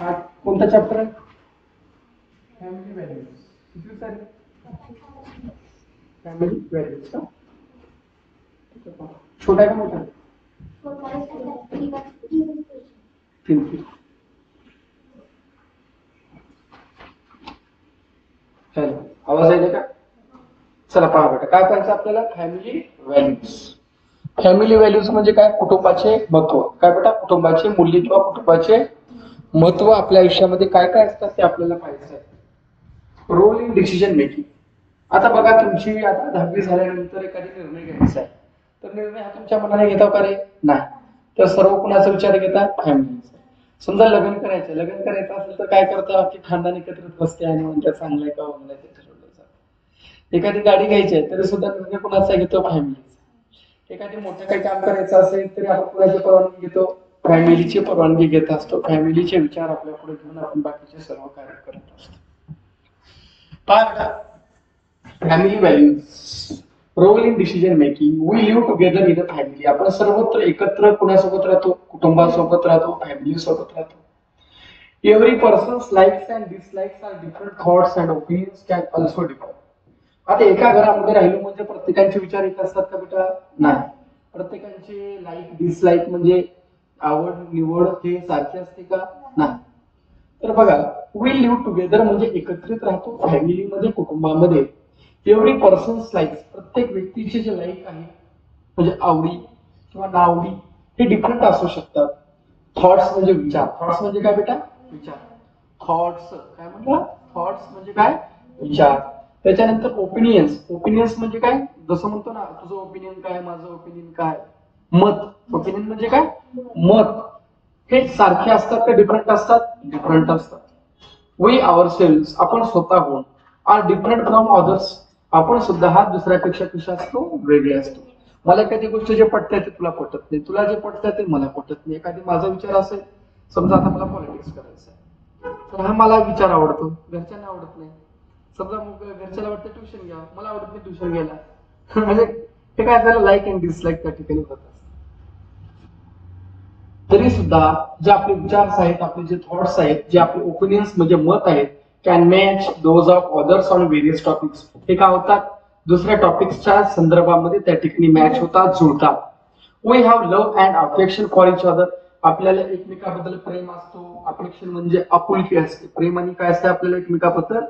हा कोणता चॅप्टर आहे? Family values. किती आहे? फॅमिली व्हॅल्यूज का? छोटा आहे का मोठा? तीन. चला आवाज आहे का? चला पहा बेटा, काय करायचं आपल्याला? Family values. फॅमिली व्हॅल्यूज म्हणजे काय? कुटुंबाचे महत्व. काय बेटा? कुटुंबाचे मूल्य किंवा कुटुंबाचे महत्व आपल्या आयुष्यामध्ये काय काय असतात ते आपल्याला पाहायचं आहे. Role in decision making. आता बघा, तुमची आता 10वी झाल्यानंतर एखादी निर्णय घ्यायचा आहे, तर निर्णय हा तुमच्या मनाने घेता का रे? नाही. तर सर्व कुणाचा विचार घेता? फॅमिलीचा. समजा लग्न करायचं असेल तर काय करता की खानदान एकत्रित बसते आणि म्हणतात चांगलं आहे का वांगलं आहे ते ठरवलं जातं. एखादी गाडी घ्यायची आहे तरी सुद्धा निर्णय कुणाचा घेतो? फॅमिलीचा. एखादी मोठं काही काम करायचं असेल तरी आपण कुणाची परवानगी घेतो? फॅमिलीची परवानगी घेत असतो. फॅमिलीचे विचार आपल्या पुढे घेऊन आपण बाकीचे सर्व कार्य करत असतो. Family values. Role in decision making. We live together in a family. आपण सर्वत्र एकत्र कुणासोबत राहतो? कुटुंबासोबत राहतो, फॅमिली सोबत राहतो. Every persons likes and dislikes are different thoughts and opinions can also differ. आता एका घरामध्ये राहिलो म्हणजे प्रत्येकाचे विचार एक असतात का बेटा? नाही. प्रत्येकाचे लाईक डिसलाईक म्हणजे आवड निवड हे सारखे असते का? नाही. तर बघा, वी लिव्ह टुगेदर म्हणजे एकत्रित राहतो फॅमिलीमध्ये, कुटुंबामध्ये. एव्हरी पर्सन्स लाईक्स, प्रत्येक व्यक्तीचे जे लाईक आहे म्हणजे आवडी किंवा नावडी हे डिफरंट असू शकतात. थॉट्स म्हणजे विचार. थॉट्स म्हणजे काय बेटा? विचार. थॉट्स काय म्हटलं? थॉट्स म्हणजे काय? विचार. त्याच्यानंतर ओपिनियन्स. ओपिनियन्स म्हणजे काय? जसं म्हणतो ना, तुझं ओपिनियन काय, माझं ओपिनियन काय. मत. ओपिनियन म्हणजे काय? मत. हे सारखे असतात का डिफरंट असतात? डिफरंट असतात. वी आवरसेल्व्स, आपण स्वतःहून, आर डिफरंट फ्रॉम अदर्स, आपण सुद्धा हा दुसऱ्यापेक्षा कशा असतो? वेगळे असतो. मला एखादी गोष्ट जे पटते ते तुला पटत नाही, तुला जे पटतं ते मला पटत नाही. एखादी माझा विचार असेल, समजा आता मला पॉलिटिक्स करायचं आहे, तर हा मला विचार आवडतो, घरच्यांना आवडत नाही. समजा मग घरच्याला वाटतं ट्युशन घ्या, मला आवडत नाही ट्युशन घ्यायला. म्हणजे हे काय झालं? लाईक अँड डिसलाईक त्या ठिकाणी होत असतं. तरी सुद्धा जे आपले विचार आहेत, आपले जे थॉट्स आहेत, जे आपले ओपिनियन्स म्हणजे मत आहेत, can match those of others on various topics. हे काय होतात? दुसऱ्या टॉपिक्सच्या संदर्भामध्ये त्या ठिकाणी मॅच होतात, जुळतात. We have love and affection for each other. आपल्याला एकमेकाबद्दल प्रेम असतो. अफेक्शन म्हणजे आपुलकी असते. प्रेम आणि काय असते आपल्याला एकमेकाबद्दल?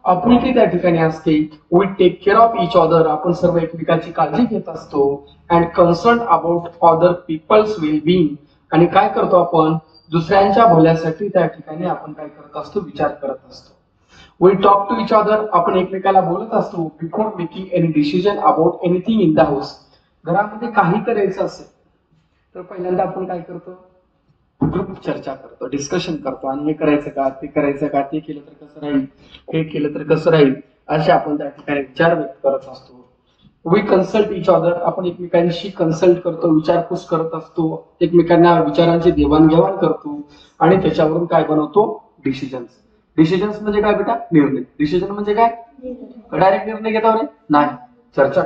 आपुलकी त्या ठिकाणी असते. We take care of each other. आपण सर्व एकमेकाची काळजी घेत असतो. And concern about other peoples well being. आणि काय करतो आपण? दुसऱ्यांच्या भल्यासाठी त्या ठिकाणी आपण काय करत असतो? विचार करत असतो. We talk to each other. आपण एकमेकाला बोलत असतो. Before making any decision about anything in the house. घरामध्ये काही करायचं असेल तर पहिल्यांदा आपण काय करतो? ग्रुप चर्चा करतो, डिस्कशन करतो. आणि हे करायचं का, ते करायचं का, ते केलं तर कसं राहील, हे केलं तर कसं राहील, असे आपण त्या ठिकाणी विचार व्यक्त करत असतो. We consult each other. आपण एकमेकांशी कन्सल्ट करतो, विचारपूस करत असतो, एकमेकांना विचारांची देवाणघेवाण करतो आणि त्याच्यावरून काय बनवतो? डिसिजन्स. डिसिजन्स म्हणजे काय बेटा? निर्णय. डिसिजन म्हणजे काय? डायरेक्ट निर्णय घेता रे? नाही, चर्चा.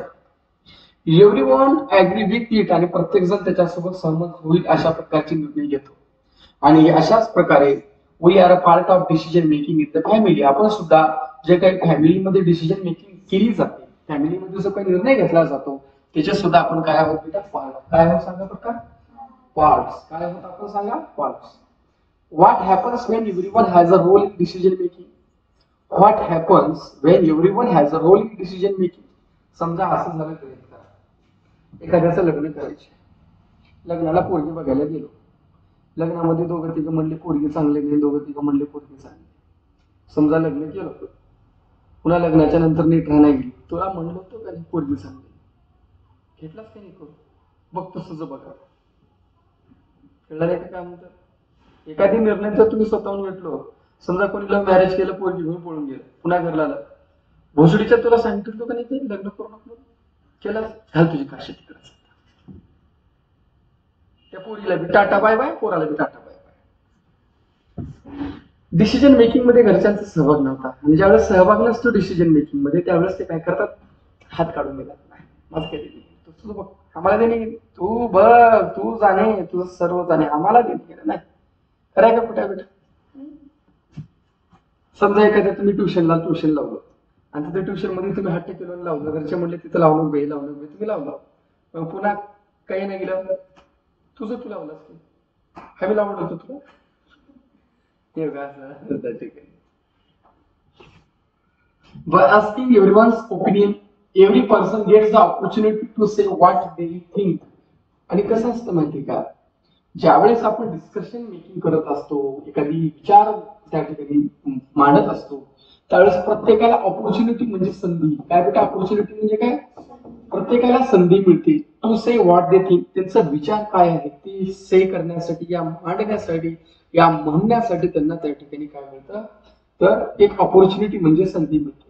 Everyone agree with it. आणि प्रत्येक जण त्याच्यासोबत सहमत होईल अशा प्रकारचे निर्णय घेतो. आणि अशाच प्रकारे we are a part of decision making in the family. आपण सुद्धा जे काही फॅमिलीमध्ये डिसिजन मेकिंग केली जाते, फॅमिलीमध्ये जो काही निर्णय घेतला जातो, त्याच्यात सुद्धा आपण काय आहोत बेटा? पार्ट. काय आहोत सांगा बरं का? पार्ट्स. काय आहोत आपण सांगा? Parts. What happens when everyone has a role in decision making? What happens when everyone has a role in decision making? समजा असं झालं की एखाद्याचं लग्न करायचे, लग्नाला पोरगी बघायला गेलो. लग्नामध्ये दोघं तिघं म्हणले पोरगी चांगले नाही, दोघं तिघं म्हणले पोरगी चांगली. समजा लग्न केलं, पुन्हा लग्नाच्या नंतर नीट राहणार गेली. तुला म्हणलं होतं का नाही पोरगी चांगली, घेतलाच काही नाही करू, बघ तुझं बघा. कळलं नाही का काय म्हणतात? एखादी निर्णय जर तुम्ही स्वतःहून घेतलो, समजा कोणी लव्ह मॅरेज केलं, पोरगी घेऊन पळून गेलं, पुन्हा घरला आलं, भोसडीच्या तुला सांगितलं का नाही ते लग्न करू नको, केलं, घाल तुझी काशी तिकडे. त्या पोरीला बी टाटा बाय बाय, पोराला बी tata bye bye. Decision making मध्ये घरच्यांचा सहभाग नव्हता. आणि ज्यावेळेस सहभाग नसतो डिसिजन मेकिंग मध्ये, त्यावेळेस ते काय करतात? हात काढून घेतात. नाही, माझं काही देणे, तुझं बघ, आम्हाला देणे, तू बघ, तू जाणे, तुझं सर्व जाणे, आम्हाला देणे नाही. खरं का कुठे बेटा? समजा एखाद्या तुम्ही ट्युशन लावलं आणि तिथे ट्युशन मध्ये तुम्ही हट्ट केलं लावलं, घरचे म्हणले तिथं लावणं बे तुम्ही लावलं, मग पुन्हा काही नाही गेलं तुझं तू लावलंस की हवी लावलं होतं तुला हे बघा असं ठीक आहे. By asking everyone's opinion, every person gets the opportunity to say what they think. आणि कसं असतं माहिती का, ज्यावेळेस आपण डिस्कशन मेकिंग करत असतो, एखादी विचार त्या ठिकाणी मांडत असतो, त्यावेळेस प्रत्येकाला ऑपॉर्च्युनिटी म्हणजे संधी. काय बेटा ऑपॉर्च्युनिटी म्हणजे काय? प्रत्येकाला संधी मिळते to say what they think. त्यांचा विचार काय आहे ते से करण्यासाठी, या मांडण्यासाठी, या म्हणण्यासाठी त्यांना त्या ठिकाणी काय मिळतं, तर एक ऑपॉर्च्युनिटी म्हणजे संधी मिळते.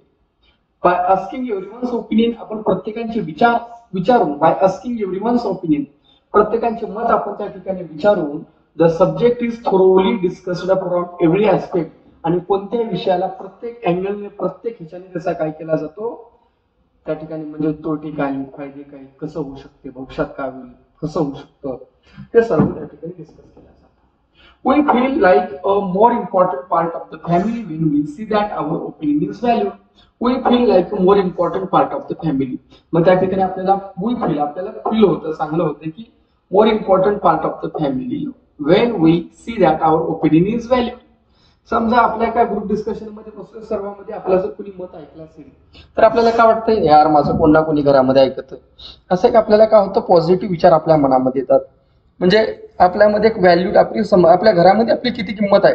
बाय आस्किंग एव्हरीवन्स ओपिनियन, आपण प्रत्येकाचे विचार विचारून, बाय आस्किंग एव्हरीवन्स ओपिनियन, प्रत्येकाचे मत आपण त्या ठिकाणी विचारून, the subject is thoroughly discussed from every aspect. आणि कोणत्या विषयाला प्रत्येक अँगलने, प्रत्येक ह्याच्याने त्याचा काय केला जातो त्या ठिकाणी, म्हणजे तोटे काय, फायदे काय, कसं होऊ शकते, भविष्यात काय होईल, कसं होऊ शकतं, ते सर्व त्या ठिकाणी डिस्कस केलं जातं. We feel like a more important part of the family when we see that our opinion is valued. We feel like a more important part of the family. मग त्या ठिकाणी आपल्याला आपल्याला फील होतं, चांगलं होतं की more important part of the family when we see that our opinion is valued. समजा आपल्या काय ग्रुप डिस्कशन मध्ये बसलो, सर्वांमध्ये आपलं जर कोणी मत ऐकलं असेल तर आपल्याला काय वाटतं, यार माझं कोण ना कोणी घरामध्ये ऐकतं, असं की आपल्याला काय होतं, पॉझिटिव्ह विचार आपल्या मनामध्ये येतात. म्हणजे आपल्यामध्ये एक व्हॅल्यू, आपल्या घरामध्ये आपली किती किंमत आहे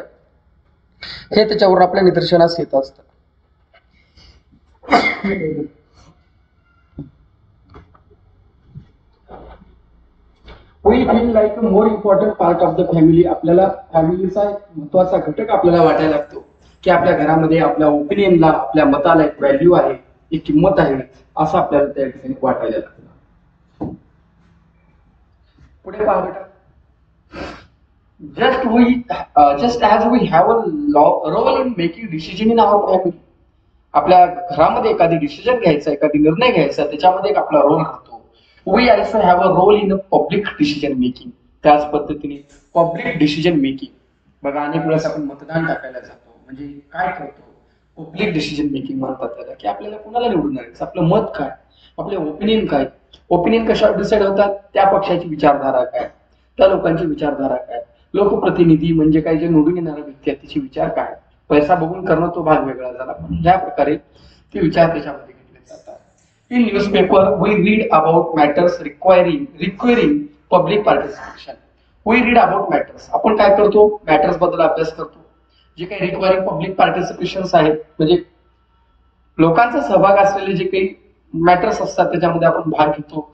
हे त्याच्यावर आपल्या निदर्शनास येत असतं. We feel like a more important part of the family. आपल्याला फॅमिलीचा महत्वाचा घटक आपल्याला वाटायला लागतो की आपल्या घरामध्ये आपल्या ओपिनियनला, आपल्या मताला एक व्हॅल्यू आहे, एक किंमत आहे, असं आपल्याला त्या ठिकाणी वाटायला लागतं. पुढे पहा बेटा, just as we have a role in making decision in our family. आपल्या घरामध्ये एखादी डिसिजन घ्यायचा, एखादी निर्णय घ्यायचा, त्याच्यामध्ये एक आपला रोल राहतो. We also have a role in a public decision making. त्याच पद्धतीने पब्लिक डिसिजन मेकिंग, बघा अनेक वेळेस आपण मतदान टाकायला जातो, म्हणजे काय करतो, पब्लिक डिसिजन मेकिंग म्हणतात त्याला, की आपल्याला कोणाला निवडून आणायचं, आपलं मत काय, आपले ओपिनियन काय, ओपिनियन कशावर डिसाईड होतात, त्या पक्षाची विचारधारा काय, त्या लोकांची विचारधारा काय, लोकप्रतिनिधी म्हणजे काय, जे निवडून येणारा व्यक्ती आहे त्याचे विचार काय, पैसा बघून करणं तो भाग वेगळा झाला, पण ह्या प्रकारे ते विचार त्याच्यामध्ये घेतले जातात. In newspaper we read about matters requiring public participation. We read about matters, आपण काय करतो, मॅटर्स बद्दल अभ्यास करतो, जे काही रिक्वायरिंग पब्लिक पार्टिसिपेशन आहेत, म्हणजे लोकांचा सहभाग असलेले जे काही मॅटर्स असतात त्याच्यामध्ये आपण भाग घेतो.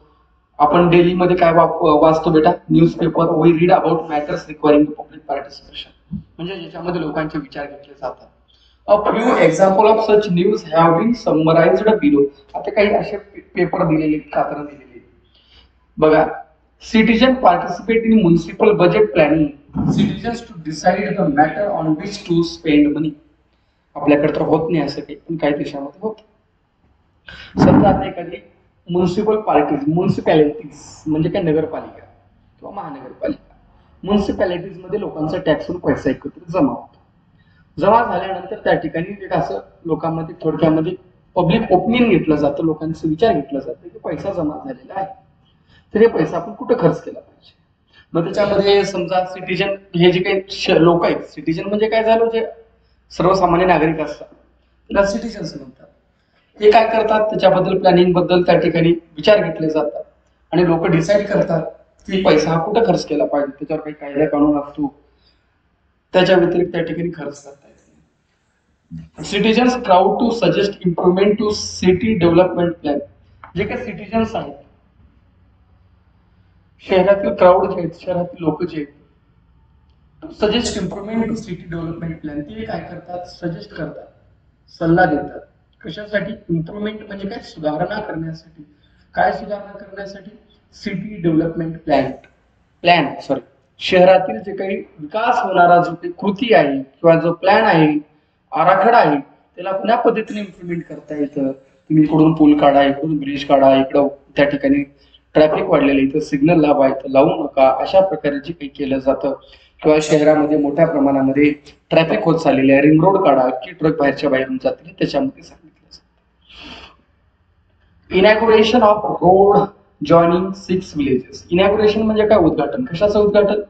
आपण डेली मध्ये काय वाचतो बेटा, newspaper. We read about matters requiring public participation, म्हणजे ज्याच्यामध्ये लोकांचे विचार घेतले जातात. A few example of such news have been summarized below. आता काही असे पेपर दिलेले, कात्र दिलेले बघा. Citizen participate in municipal budget planning. Citizens to decide the matter on which to spend money. आपल्याकडे तर होत नाही असं काही, पण काही देशामध्ये होत. समजा आता एखादी म्युनिसिपल पार्टीज, म्युनिसिपॅलिटीज म्हणजे काय, नगरपालिका किंवा महानगरपालिका, म्युनिसिपॅलिटीज मध्ये लोकांचा टॅक्सवर पैसा एकत्र जमा होतो. जमा झाल्यानंतर त्या ठिकाणी एक असं लोकांमध्ये थोडक्यामध्ये पब्लिक ओपिनियन घेतलं जातं, लोकांचे विचार घेतलं जातं की पैसा जमा झालेला आहे, तर हे पैसा आपण कुठं खर्च केला पाहिजे. मग त्याच्यामध्ये समजा सिटीजन, हे जे काही लोक आहेत, सिटीजन म्हणजे काय झालं, जे सर्वसामान्य नागरिक असतात त्याला सिटीजन्स म्हणतात. हे काय करतात, त्याच्याबद्दल प्लॅनिंग बद्दल त्या ठिकाणी विचार घेतले जातात आणि लोक डिसाईड करतात की पैसा हा कुठं खर्च केला पाहिजे, त्याच्यावर काही कायदा कानून असतो, त्याच्या व्यतिरिक्त त्या ठिकाणी खर्च करता येत. Citizens crowd to suggest improvement to city development plan. जे काही सिटीजन्स आहेत, शहरातील क्राऊड जे आहेत, शहरातील लोक जे आहेत, suggest improvement to city development plan, ते काय करतात, सजेस्ट करतात, सल्ला देतात. कशासाठी, इम्प्रुव्हमेंट म्हणजे काय, सुधारणा करण्यासाठी. काय सुधारणा करण्यासाठी, सिटी डेव्हलपमेंट प्लॅन शहरातील जे काही विकास होणारा जो काही कृती आहे किंवा जो प्लॅन आहे, आराखडा आहे, त्याला पुन्हा पद्धतीने इम्प्लिमेंट करता येतं. तुम्ही इकडून पूल काढा, इकडून ब्रिज काढा, इकडं त्या ठिकाणी ट्रॅफिक वाढलेलं, इथं सिग्नल लावा, इथं लावू नका, अशा प्रकारे जे काही केलं जातं किंवा शहरामध्ये मोठ्या प्रमाणामध्ये ट्रॅफिक होत चाललेले आहे, रिंग रोड काढा की ट्रक बाहेरच्या बाहेरून जातील, त्याच्यामध्ये सांगितलं. इनॅग्युरेशन ऑफ रोड जॉईनिंग 6 विलेजेस. इनॅग्युरेशन म्हणजे काय? उद्घाटन. कशाचं उद्घाटन?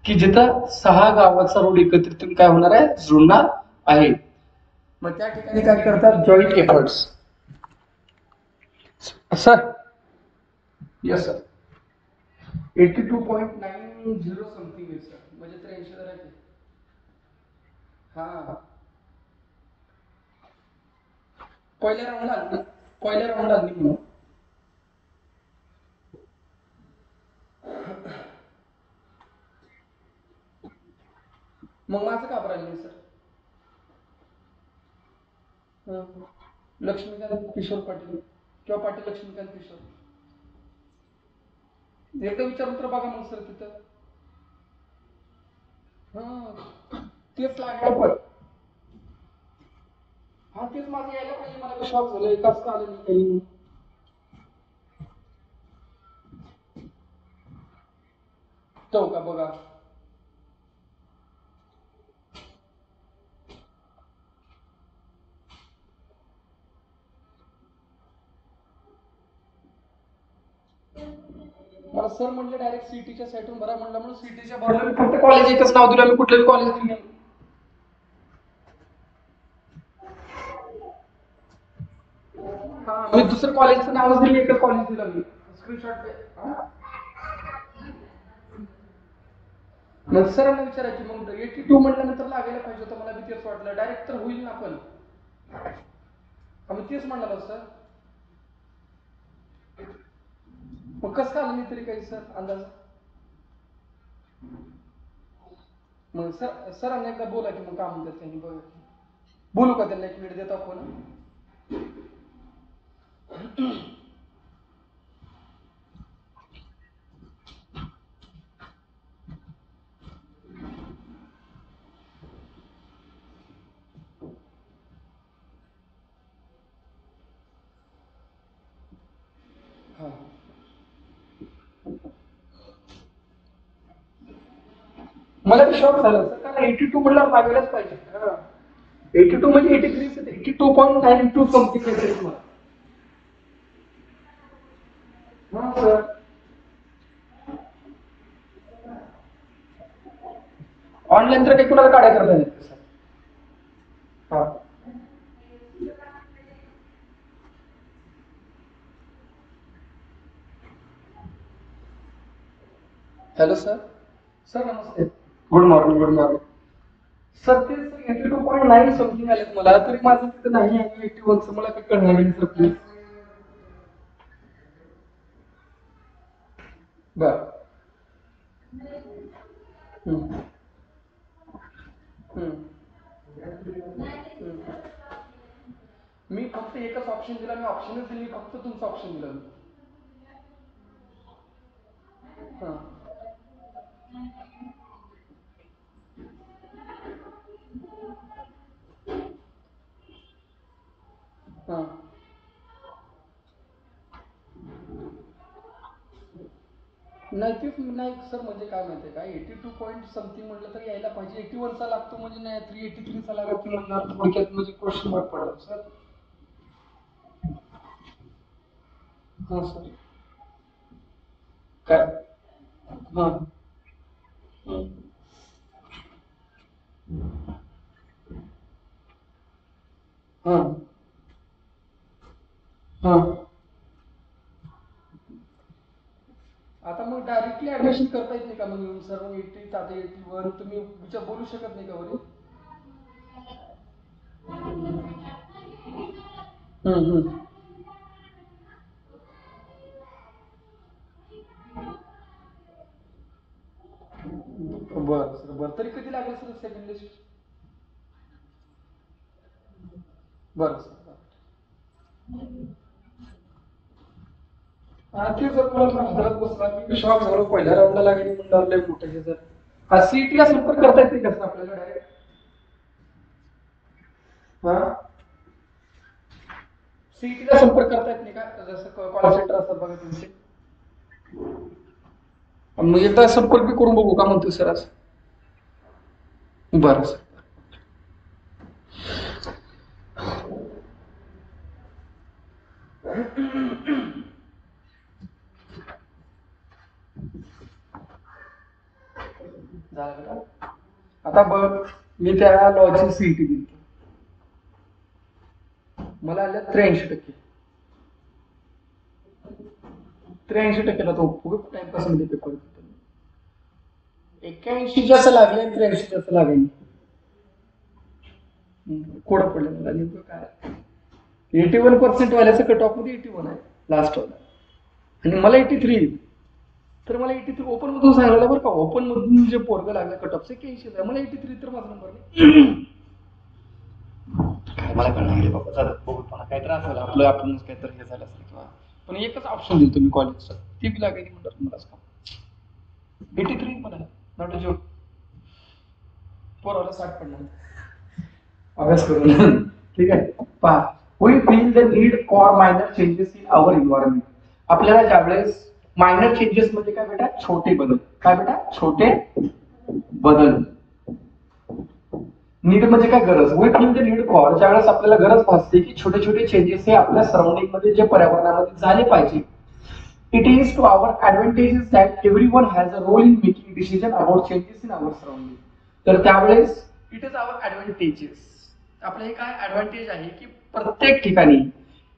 की जिथं 6 गावाचा रोड एकत्रित काय होणार आहे? जुळणार आहे. मग त्या ठिकाणी काय करतात? Joint efforts. Sir yes sir 82.90 something आहे सर, म्हणजे 83 धरायचे. हा पहिल्या राऊंडला आली म्हणून. मग माझं का बरं नाही सर? लक्ष्मीकांत किशोर पाटील किंवा पाटील लक्ष्मीकांत किशोर, एकदा विचारून तर बघा मग सर तिथं. तेच लागलं पण. हा तेच माझं यायला पाहिजे, मला शॉक झालं एकाच का आलं नाही काही. तो का बघा. मला सर म्हणजे डायरेक्ट सीटीच्या साईटून भरा म्हणलं, म्हणून सीटीच्या भरलं. फक्त कॉलेज एकच नाव दिलं मी, कुठलंही कॉलेज दिलं. हा मी दुसरं कॉलेजचं नावच दिलं, एकच कॉलेज दिलं मी. स्क्रीनशॉट मग सरांना विचारायची. मग 82 म्हटल्यानंतर लागायला पाहिजे होतं, मला बी तेच वाटलं. डायरेक्ट तर होईल ना आपण. आम्ही तेच म्हणलं सर. मग कसं का आलं नाही तरी काही सर अंदाज? मग सरांना एकदा बोला की मग काय म्हणतात त्यांनी बघा. बोलू का त्यांना? एक मिनिट देता फोन. मला ते शॉक झालं सर, कारण 82 म्हटल्यावर लागायलाच पाहिजे. 82 म्हणजे 83, 82.92 समथिंग आहे तुम्हाला. हा सर ऑनलाईन तर काही कुणाला काढाय करता येत सर. हा हॅलो सर. सर नमस्ते. Good morning. Good morning sir. ते 82.9 समथिंग आले मला, तरी माझं तिथं नाही आहे 81चं. मला काही कळणार नाही सर प्लीज. बर. मी फक्त एकच ऑप्शन दिला, मी ऑप्शनच दिली, फक्त तुमचं ऑप्शन दिलं. नाही तेच नाही सर, म्हणजे काय माहितीये का, 82 पॉईंट समथिंग म्हटलं तर यायला पाहिजे. 81चा लागतो म्हणजे नाही, 383चा लागत म्हणणार थोडक्यात, म्हणजे क्वेश्चन मार्क पडला सर. हा सर. काय? हा हा हा. आता मग डायरेक्टली ऍडमिशन करता येत नाही का मग येऊन सर? मग 80 आता 81 तुम्ही विचार बोलू शकत नाही का वरील? बरं सर. बरं तरी कधी लागेल सर सेकंड लिस्ट? बरं सर. ते जर मला हजारात बसला, मी शॉक झालो. पहिल्या राऊंडला लागली म्हणलं लय मोठं हे. जर हा सीईटीला संपर्क करता येते का सर आपल्याला डायरेक्ट? हा सीईटीला संपर्क करता येत नाही का? जसं कॉल सेंटर असतात बघा तुमचे. मग एकदा संपर्क करून बघू का म्हणतो सर आज? बरं सर. आता बघ, मी त्या लॉची सीईटी दिली, मला आल्या 83%. 83%ला तो टाइमपास मध्ये पेपर 81 जास्त लागले, 83 जास्त लागले. कोड पडले मला नेमकं काय. 81% वाल्याचं कट ऑफ मध्ये 81 आहे लास्ट वाला, आणि मला 83. तर मला 83 ओपन मधून सांगायला बरं का, ओपन मधून जे पोरग लागलं कट ऑफ 81 आहे, मला 83 तर माझा नंबर नाही. काय मला कळणार नाही बाबा, चालत बघू मला काय त्रास झाला आपलं, आपण काहीतरी हे झालं असेल किंवा. पण एकच ऑप्शन देतो मी कॉलेजचा, ती बी लागायची म्हणतात मलाच का 83 मला नॉट अ जोक. पोराला 60 पडणार अभ्यास करून. ठीक आहे, पहा. We feel the need for minor changes in our environment. आपल्याला ज्यावेळेस मायनर चेंजेस म्हणजे काय बेटा, छोटे बदल. काय बेटा, छोटे बदल. नीड म्हणजे काय, गरज. We feel the need for, ज्यावेळेस आपल्याला गरज भासते की छोटे छोटे चेंजेस हे आपल्या सराउंडिंग मध्ये, जे पर्यावरणामध्ये झाले पाहिजे. It is to our advantages that everyone has a role in making decision about changes in our surrounding. तर त्यावेळेस इट इज आवर ऍडव्हान्टेजेस, आपलं हे काय ऍडव्हान्टेज आहे की प्रत्येक ठिकाणी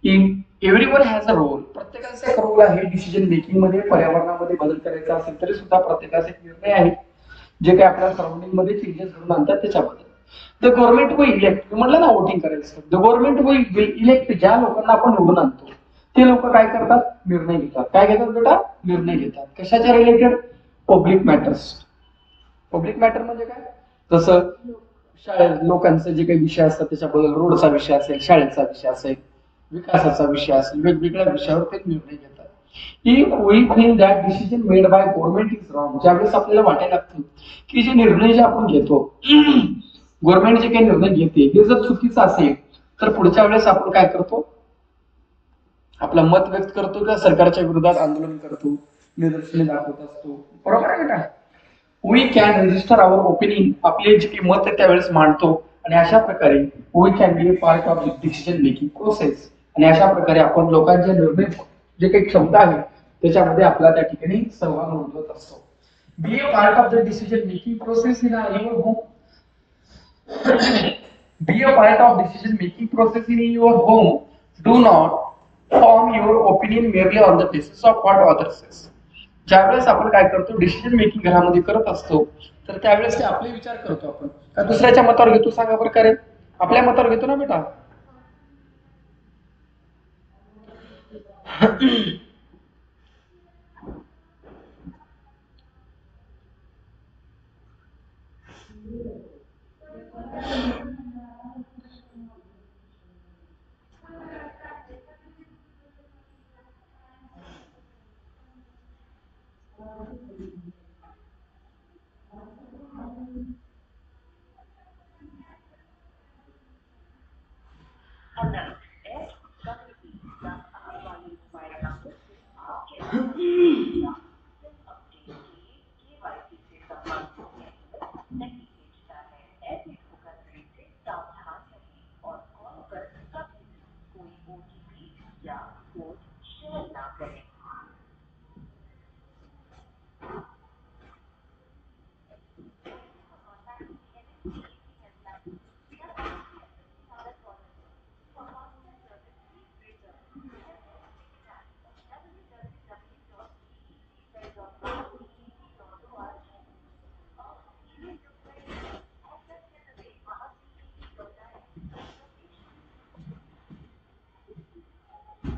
in everyone has a role, प्रत्येकाचा एक रोल आहे डिसिजन मेकिंग मध्ये. पर्यावरणामध्ये बदल करायचा असेल तरी सुद्धा प्रत्येकाचा एक निर्णय आहे, जे काही आपल्या सराउंडिंग मध्ये चेंजेस घडून आणतात त्याच्याबद्दल. द गव्हर्नमेंट विल इलेक्ट, म्हटलं ना वोटिंग करायचं, द गव्हर्नमेंट विल इलेक्ट, ज्या लोकांना आपण निवडून आणतो ते लोक काय करतात, निर्णय घेतात. काय घेतात बेटा, निर्णय घेतात. कशाच्या related, public matters. Public matter म्हणजे काय, जसं शाळेत लोकांचे जे काही विषय असतात त्याच्याबद्दल, रोडचा विषय असेल, शाळेचा विषय असेल, विकासाचा विषय असेल, वेगवेगळ्या विषयावर ते निर्णय घेतात. If we feel that decision made by government is wrong, ज्यावेळेस आपल्याला वाटायला लागतं की जे निर्णय जे आपण घेतो, गव्हर्नमेंट जे काही निर्णय घेते हे जर चुकीचं असेल, तर पुढच्या वेळेस आपण काय करतो, आपलं मत व्यक्त करतो किंवा सरकारच्या विरोधात आंदोलन करतो, निदर्शने दाखवत असतो. बरोबर आहे बेटा. We can register our opinion, आपले जे काही मत आहे त्यावेळेस मांडतो, आणि अशा प्रकारे we can be a part of the decision making process. आणि अशा प्रकारे आपण लोकांच्या निर्णय जे काही क्षमता आहे त्याच्यामध्ये आपला त्या ठिकाणी सहभाग नोंदवत असतो. बी a part of the decision making process in your home. B a part of decision making process in your home. Do not form your opinion merely on the basis of what others says. ज्यावेळेस आपण काय करतो, decision making घरामध्ये करत असतो, तर त्यावेळेस ते आपले विचार करतो आपण का दुसऱ्याच्या मतावर घेतो, सांगा बरं का रे, आपल्या मतावर घेतो ना बेटा.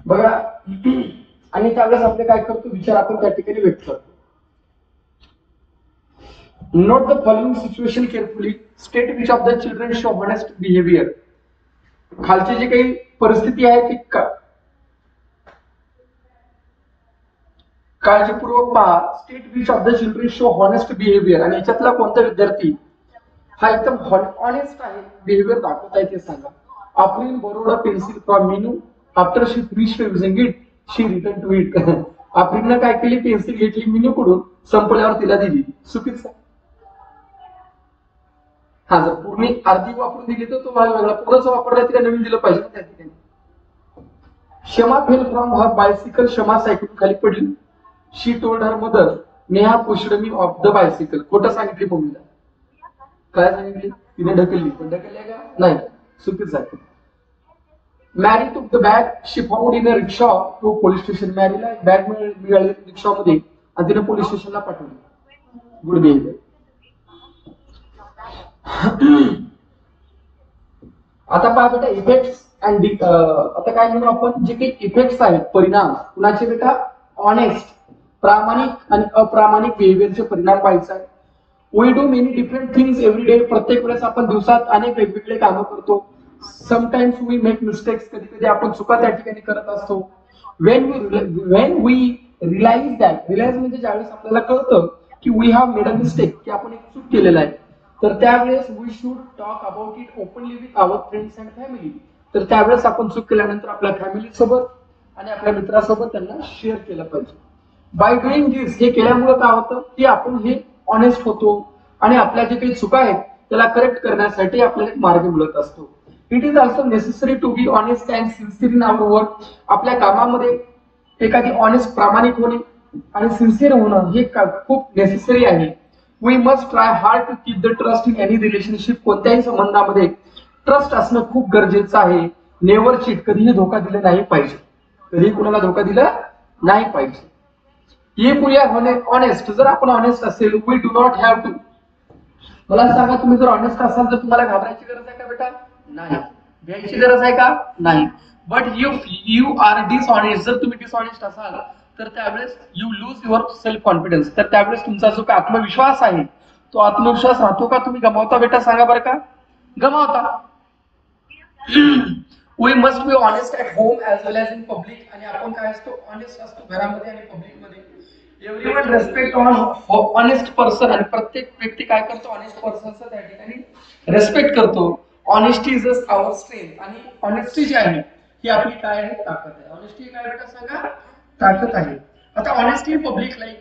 बघा, आणि त्यावेळेस आपले काय करतो, विचार आपण त्या ठिकाणी व्यक्त करतो. Note the following situation carefully. State which of the children show honest behaviour. खालची जी काही परिस्थिती आहे ती काळजीपूर्वक पहा. State which of the children show honest behaviour, आणि याच्यातला कोणता विद्यार्थी हा एकदम ऑनेस्ट आहे, बिहेवियर दाखवत आहे ते सांगा. April borrowed a pencil from Minu. After she finished using it, she returned to it. Aprilनं काय केली, पेन्सिल घेतली मिनू कडून, संपल्यावर तिला दिली. चुकीचं. हा, जर पूर्ण अर्धी वापरून दिली तर तो भाग वेगळा, पूर्णच वापरला तिला नवीन दिलं पाहिजे त्या ठिकाणी. Kshama fell from her bicycle, Kshama cycle खाली पडली. She told her mother, Neha pushed me off the bicycle. खोटं सांगितली मम्मीला. काय सांगितली? तिने ढकलली. पण ढकलली का? नाही, चुकीच आहे. Mary took the bag she found in a rickshaw to police station. मॅरीला एक बॅग मिळाली रिक्षामध्ये आणि तिने पोलीस स्टेशनला पाठवली. Good behaviour. आता पहा बेटा, इफेक्ट्स अँड आता काय म्हणू आपण, जे काही इफेक्ट्स आहेत, परिणाम कुणाचे बेटा? ऑनेस्ट, प्रामाणिक आणि अप्रामाणिक बिहेवियरचे परिणाम पाहायचा आहे. We do many different things every day. प्रत्येक वेळेस आपण दिवसात अनेक वेगवेगळे कामं करतो. Sometimes we make mistakes. कधी कधी आपण चुका त्या ठिकाणी करत असतो. When we realise that, realise म्हणजे ज्यावेळेस आपल्याला कळतं की we have made a mistake, की आपण एक चूक केलेला आहे, तर त्यावेळेस we should talk about it openly with our friends and family. तर त्यावेळेस आपण चूक केल्यानंतर आपल्या फॅमिली सोबत आणि आपल्या मित्रासोबत त्यांना शेअर केलं पाहिजे. बाय डुईंग दिस, हे केल्यामुळे काय होतं की आपण हे ऑनेस्ट होतो आणि आपल्या जे काही चुका आहेत त्याला करेक्ट करण्यासाठी आपल्याला एक मार्ग मिळत असतो. It is also necessary to be honest and sincere in our work. आपल्या कामामध्ये एखादी ऑनेस्ट, प्रामाणिक होणे आणि सिन्सिअर होणं हे खूप नेसेसरी आहे. We must try hard to keep the trust in any relationship. कोणत्याही संबंधामध्ये ट्रस्ट असणं खूप गरजेचं आहे. नेव्हर चीट, कधीही धोका दिला नाही पाहिजे. कधीही कुणाला धोका दिला नाही पाहिजे. इफ वी आर ऑनेस्ट, जर आपण ऑनेस्ट असेल, we do not have to. मला सांगा, तुम्ही जर ऑनेस्ट असाल तर तुम्हाला घाबरायची गरज आहे का बेटा? नाही. भ्यायची गरज आहे का? नाही. But if you are dishonest, जर तुम्ही डिसऑनेस्ट असाल तर त्यावेळेस you lose your self confidence. तर त्यावेळेस तुमचा जो आत्मविश्वास आहे तो आत्मविश्वास राहतो का तुम्ही गमावता बेटा? सांगा बरं का? गमावता. We must be honest at home as well as in public. आणि आपण काय असतो? ऑनेस्ट असतो घरामध्ये आणि पब्लिक मध्ये. Everyone respect on honest person. आणि प्रत्येक व्यक्ती काय करतो? ऑनेस्ट पर्सनचा त्या ठिकाणी रेस्पेक्ट करतो. Honesty is our strength. आणि ऑनेस्टी जी आहे ही आपली काय आहे? ताकद आहे. ऑनेस्टी काय बेटा? सांगा. ताकद आहे. आता honesty in public life,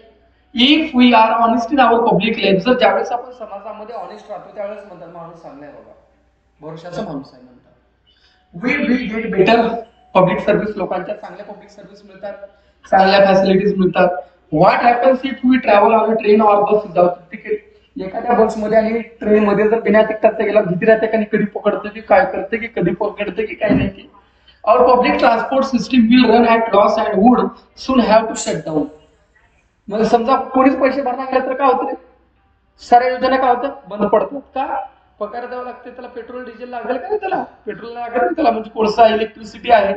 if we are honest in our public life, जर ज्यावेळेस आपण समाजामध्ये ऑनेस्ट राहतो त्यावेळेस म्हणतात माणूस चांगला आहे बाबा, भरोशाचा माणूस आहे म्हणतात. We will get better public service. लोकांच्या चांगल्या पब्लिक सर्व्हिस मिळतात, चांगल्या फॅसिलिटीज मिळतात. What happens if we travel on a train or bus without ticket. एखाद्या बसमध्ये आणि ट्रेन मध्ये जर बिना तिकिटाचा गेला, भीती राहते का कधी पकडते की काय करते की कधी पकडते की काय नाही की. Our public transport system will run at loss and would soon have to shut down. म्हणजे समजा कोणीच पैसे भरणार गेले तर काय होतं? साऱ्या योजना काय होतं? बंद पडतात. का? पगार द्यावा लागते त्याला, पेट्रोल डिझेल लागेल का? त्याला पेट्रोल लागत नाही त्याला, म्हणजे कोळसा इलेक्ट्रिसिटी आहे.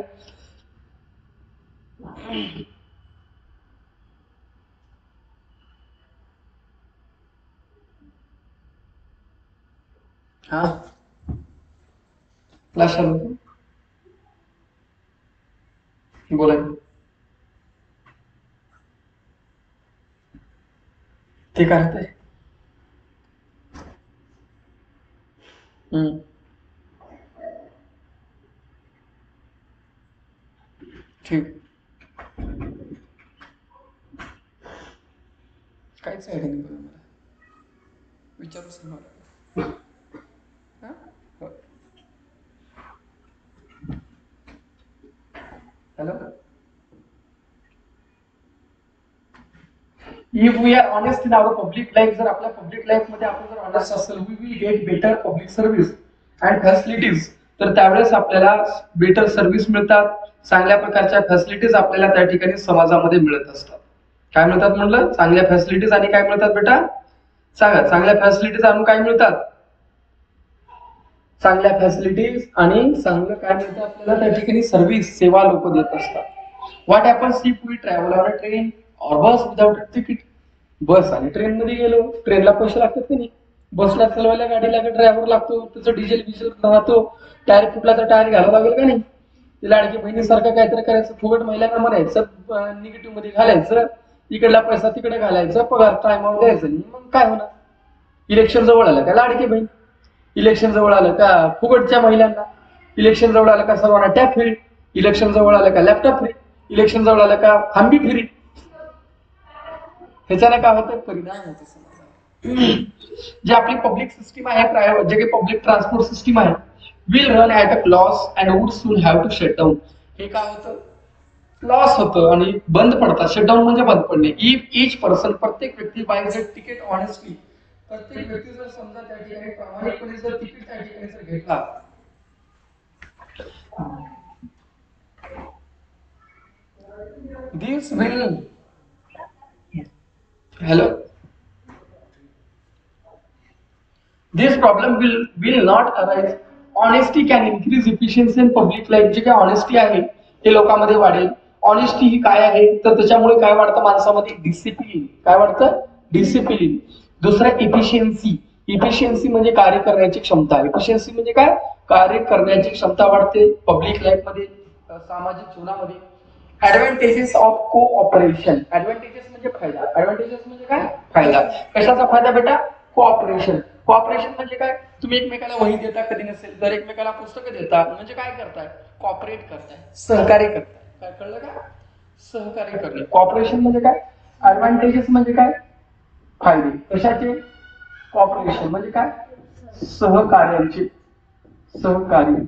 हा, बोला. ते काय होतंय? ठीक, काहीच आयडिया नाही मला, विचारूच मला. Hello. If we are honest in our public life, जर आपल्या पब्लिक लाईफ मध्ये आपण जर ऑनेस्ट असेल, we will get better public service and facilities. तर त्यावेळेस आपल्याला बेटर सर्व्हिस मिळतात, चांगल्या प्रकारच्या फॅसिलिटीज आपल्याला त्या ठिकाणी समाजामध्ये मिळत असतात. काय मिळतात म्हणलं? चांगल्या फॅसिलिटीज. आणि काय मिळतात बेटा? सांगा. चांगल्या फॅसिलिटीज आणून काय मिळतात? चांगल्या फॅसिलिटीज आणि चांगलं काय मिळतं आपल्याला त्या ठिकाणी? सर्व्हिस, सेवा लोक देत असतात. What happens if we travel on a train और बस विदाउट तिकीट. बस आणि ट्रेन मध्ये गेलो, ट्रेनला पैसे लागतात की नाही? बसला चालवायला गाडीला ड्रायव्हर लागतो, त्याचं डिझेल बिझेल राहतो, टायर फुटला तर टायर घालावं लागेल का नाही? लाडकी बहिणीसारखं काहीतरी करायचं, फुकट महिलांना म्हणायचं, निगेटिव्ह मध्ये घालायचं, इकडला पैसा तिकडे घालायचं, पगार टायमावर द्यायचं नाही. मग काय होणार? इलेक्शन जवळ आलं का लाडकी बहीण, इलेक्शन जवळ आलं का फुकटच्या महिलांना, इलेक्शन जवळ आलं का सर्वांना टॅप फ्री, इलेक्शन जवळ आलं का लॅपटॉप फ्री, इलेक्शन जवळ आलं का खांबी फ्री. ह्याच्याने काय होतं? परिणाम होतो समाजावर. जे आपली पब्लिक सिस्टीम आहे, प्रायव्हेट जे काही पब्लिक ट्रान्सपोर्ट सिस्टीम आहे, will run at a loss and would soon have to shut down. हे काय होतं, लॉस होतं आणि बंद पडतात. शटडाऊन म्हणजे बंद पडणे. इफ ईच पर्सन, प्रत्येक व्यक्ती बायज अ तिकीट ऑनेस्टली, प्रत्येक व्यक्ती जर समजा त्या ठिकाणी प्रामाणिकपणे जर तिकीट त्या ठिकाणी जर घेतला, this will, hello, this problem will not arise. Honesty can increase efficiency in public life. जे काय honesty आहे ते लोकांमध्ये वाढेल. Honesty ही काय आहे तर त्याच्यामुळे काय वाढतं माणसामध्ये, डिसिप्लिन. काय वाढतं, डिसिप्लिन. दुसरं इफिशियन्सी. इफिशियन्सी म्हणजे कार्य करण्याची क्षमता. इफिशियन्सी म्हणजे काय, कार्य करण्याची क्षमता वाढते पब्लिक लाईफ मध्ये, सामाजिक जीवनामध्ये. Advantages of cooperation. ऍडव्हान्टेजेस म्हणजे फायदा. ऍडव्हान्टेजेस म्हणजे काय, फायदा. कशाचा फायदा बेटा, कोऑपरेशन. कॉपरेशन म्हणजे काय, तुम्ही एकमेकाला वही देता, कधी नसेल तर एकमेकाला पुस्तकं देता, म्हणजे काय करताय, कॉपरेट करताय, सहकार्य करताय. काय कळलं का, सहकार्य करणे. कॉपरेशन म्हणजे काय, ऍडव्हान्टेजेस म्हणजे काय, फायदे. कशाचे, कॉपरेशन म्हणजे काय, सहकार्याचे, सहकार्य.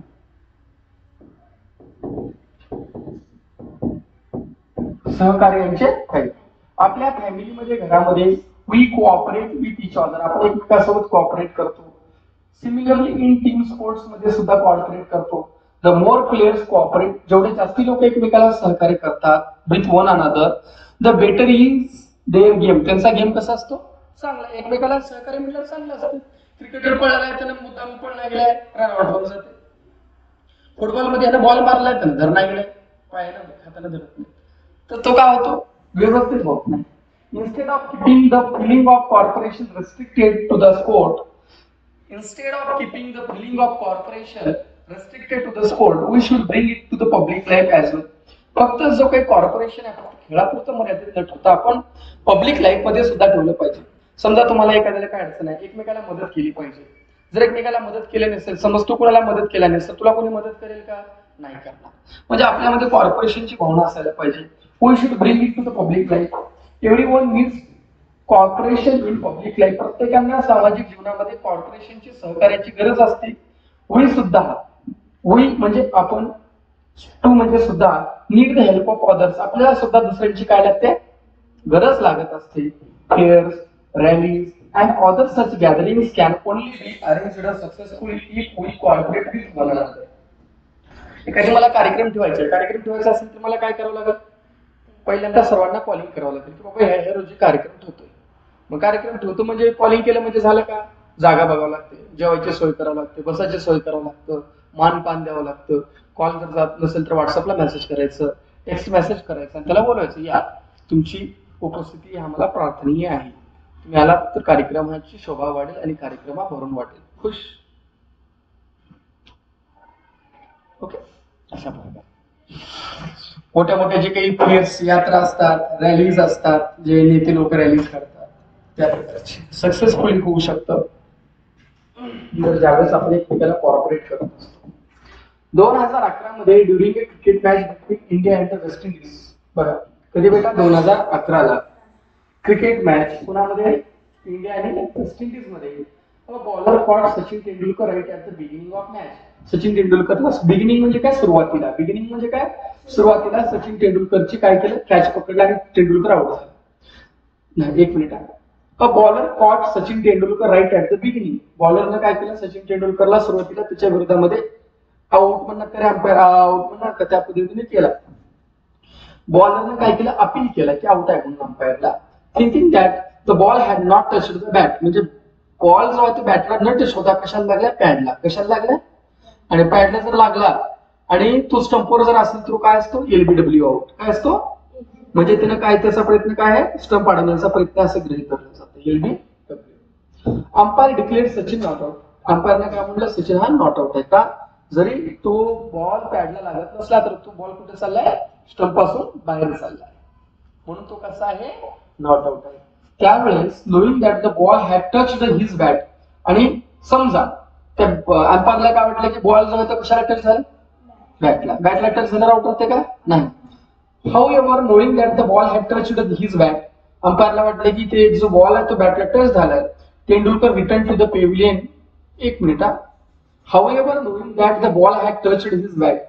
सहकार्यांचे फायदे. आपल्या फॅमिलीमध्ये, घरामध्ये we cooperate with each other. आपण एकमेकांसोबत कोऑपरेट करतो. सिमिलरली इन टीम स्पोर्ट्स मध्ये सुद्धा कोऑपरेट करतो. द मोर प्लेयर्स कोऑपरेट, जेवढे जास्ती लोक एकमेकाला सहकार्य करतात with one another, the better is their game. त्यांचा गेम कसा असतो, चांगला. एकमेकाला सहकार्य म्हटलं चांगलं असतं. क्रिकेटर पळायला त्यानं मुद्दाम पण नाही गेलाय, रन आउट होऊन जाते. फुटबॉल मध्ये यानं बॉल मारलाय त्यानं धर नाही गेलाय, पायानं हाताने धरत नाही, तर तो काय होतो, व्यवस्थित होत नाही. Instead of keeping the feeling of corporation restricted to the sport, we should bring it to the public life as well. फक्त जो काही कॉर्पोरेशन आहे फक्त खेळापुरतं मर्यादित न ठेवता आपण पब्लिक लाईफ मध्ये सुद्धा ठेवलं पाहिजे. समजा तुम्हाला एखाद्याला काय अडचण आहे, एकमेकाला मदत केली पाहिजे. जर एकमेकाला मदत केली नसेल, समज तू कोणाला मदत केला नसेल, तुला कोणी मदत करेल का, नाही करणार. म्हणजे आपल्यामध्ये कॉर्पोरेशनची भावना असायला पाहिजे. We should bring it to the public life. Everyone needs corporation in public life. प्रत्येकांना सामाजिक जीवनामध्ये कॉर्पोरेशनची, सहकार्याची गरज असते. वी सुद्धा, वी म्हणजे आपण, टू म्हणजे सुद्धा, need the help of others. आपल्याला सुद्धा दुसऱ्यांची काय लागते, गरज लागत असते. Fairs, rallies and other such gatherings can only be arranged successfully if we cooperate with one another. एखादी मला कार्यक्रम ठेवायचा असेल तर मला काय करावं लागेल, पहिल्यांदा सर्वांना कॉलिंग करावं लागेल की बाबा ह्या रोजी कार्यक्रम ठेवतोय. मग कार्यक्रम ठेवतो म्हणजे कॉलिंग केलं म्हणजे झालं का, जागा बघावं लागते, जेवायची सोय करावं लागते, बसायची सोय करावं लागतं, मानपान द्यावं लागतं. कॉल जर जात नसेल तर व्हॉट्सअपला मेसेज करायचं, टेक्स्ट मेसेज करायचं आणि त्याला बोलायचं, या तुमची उपस्थिती आम्हाला प्रार्थनीय आहे, तुम्ही आलात तर कार्यक्रमाची शोभा वाढेल आणि कार्यक्रमा भरून वाटेल. खुश, ओके. अशा प्रकारे मोठ्या मोठ्या जे काही फेअर्स, यात्रा असतात, रॅलीज असतात, जे नेते लोक रॅलीज करतात, त्या प्रकारचे सक्सेसफुली होऊ शकतं जर ज्यावेळेस आपण एकमेकाला कॉर्पोरेट करत असतो. 2011 मध्ये during a cricket match between India and the West Indies. बघा कधी बेटा, 2011 क्रिकेट मॅच कुणामध्ये, इंडिया आणि वेस्ट इंडिज मध्ये. Bowler caught Sachin Tendulkar right at the beginning of match. सचिन तेंडुलकरला बिगिनिंग म्हणजे काय, सुरुवातीला. बिगिनिंग म्हणजे काय, सुरुवातीला सचिन तेंडुलकरची काय केलं, कॅच पकडला आणि तेंडुलकर आउट झाला. नाही, एक minute. A bowler caught Sachin Tendulkar right at the beginning. बॉलरनं काय केलं, सचिन तेंडुलकरला सुरुवातीला त्याच्या विरोधामध्ये आउट म्हणणार तरी अंपायर आउट म्हणणार त्या पद्धतीने केला. बॉलरनं काय केलं, अपील केला की आउट आहे म्हणून अंपायरला, thinking that the ball had not touched the bat. म्हणजे बॉल जो आहे तो बॅटला न टच होता, कशाला लागला, पॅडला. कशाला लागला, आणि पॅडला जर लागला आणि तो स्टंपवर जर असेल तर काय असतो, एलबीडब्ल्यू आउट. काय असतो, म्हणजे त्यानं काय, त्याचा प्रयत्न काय आहे, स्टंप अडवण्याचा प्रयत्न असं गृहीत धरलं जातं, LBW. Umpire declare Sachin not out. अंपायरने काय म्हणलं, सचिन हा नॉट आउट आहे का, जरी तो बॉल पॅडला लागत नसला तर तो बॉल कुठे चाललाय, स्टंप पासून बाहेर चाललाय, म्हणून तो कसा आहे, नॉट आउट आहे. त्यावेळेस knowing that the ball had touched his bat, आणि समजा त्या अंपायरला काय वाटलं की बॉल जो आहे तो कशाला टच झाला, बॅटला. बॅटला टच झाल्यावर आउट होते का, नाही. However knowing that the ball had touched his bat, अंपायरला वाटलं की ते जो बॉल आहे तो बॅटला टच झालाय, Tendulkar returned to the pavilion. एक मिनिट हा. However, knowing that the ball had touched his bat.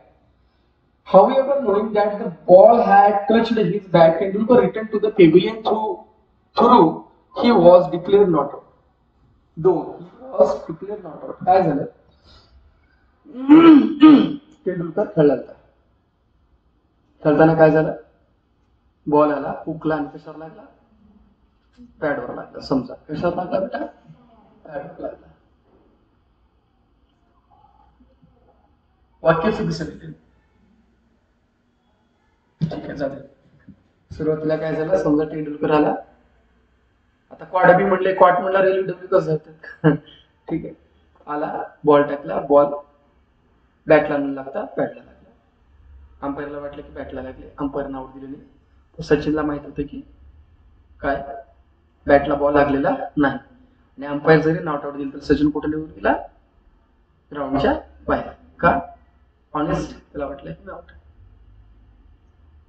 However, knowing that the ball had touched his bat, Tendulkar returned to the pavilion through he was declared not out. Though he was declared not out. काय झालं? तेंडुलकर खेळला होता. खेळताना काय झालं? Ball आला, हुकला आणि कशावर लागला? पॅडवर लागला. समजा कशावर लागला बेटा? पॅडवर लागला. वाक्य फिक्स आहे. ठीक आहे, जाते. सुरुवातीला काय झालं? समजा तेंडुलकर आला. आता क्वाड बी म्हणले, क्वाट म्हणला रेल्वे डब्ल्यू कसं जातात. ठीक आहे, आला, बॉल टाकला, बॉल बॅटला न लागता बॅटला लागला. अंपायरला वाटलं की बॅटला लागले, अंपायरनं आउट दिले नाही. सचिनला माहित होतं की काय बॅटला बॉल लागलेला नाही, आणि अंपायर जरी नॉट आउट दिलं तर सचिन कुठे निघून गेला? ग्राउंडच्या बाहेर. का? ऑनेस्ट, त्याला वाटलं की मी आउट,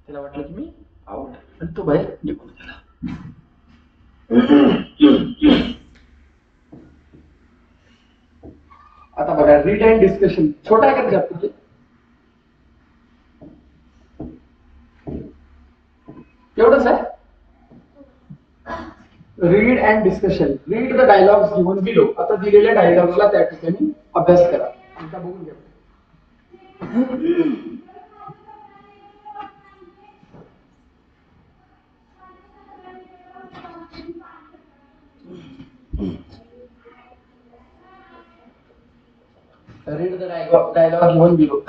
त्याला वाटलं की मी आउट, आणि तो बाहेर निघून गेला. आता बघा, रीड अँड डिस्कशन छोटा आहे का चॅप्टर? एवढंच आहे. Read and discussion. Read the dialogues given below. आता दिलेल्या डायलॉग्सला त्या ठिकाणी अभ्यास करा. एकदा बघून घ्या. Read the dialogue given below.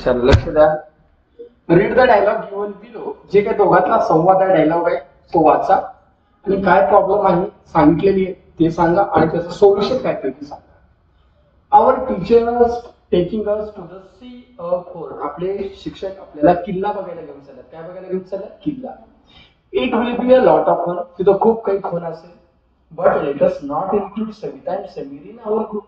चल लक्ष द्या. Read the dialogue given below. जे काही दोघातला संवाद आहे, डायलॉग आहे, तो वाचा आणि काय प्रॉब्लेम आहे सांगितलेली आहे ते सांगा आणि त्याचं सोल्युशन काय ते सांगा. Our teachers taking us to the sea of fort. आपले शिक्षक आपल्याला किल्ला बघायला घेऊन चालतात. काय बघायला घेऊन चालतात? किल्ला. It will be a lot of fun. तिथं खूप काही फन असेल. But let us not include Savita and Sameer in our group.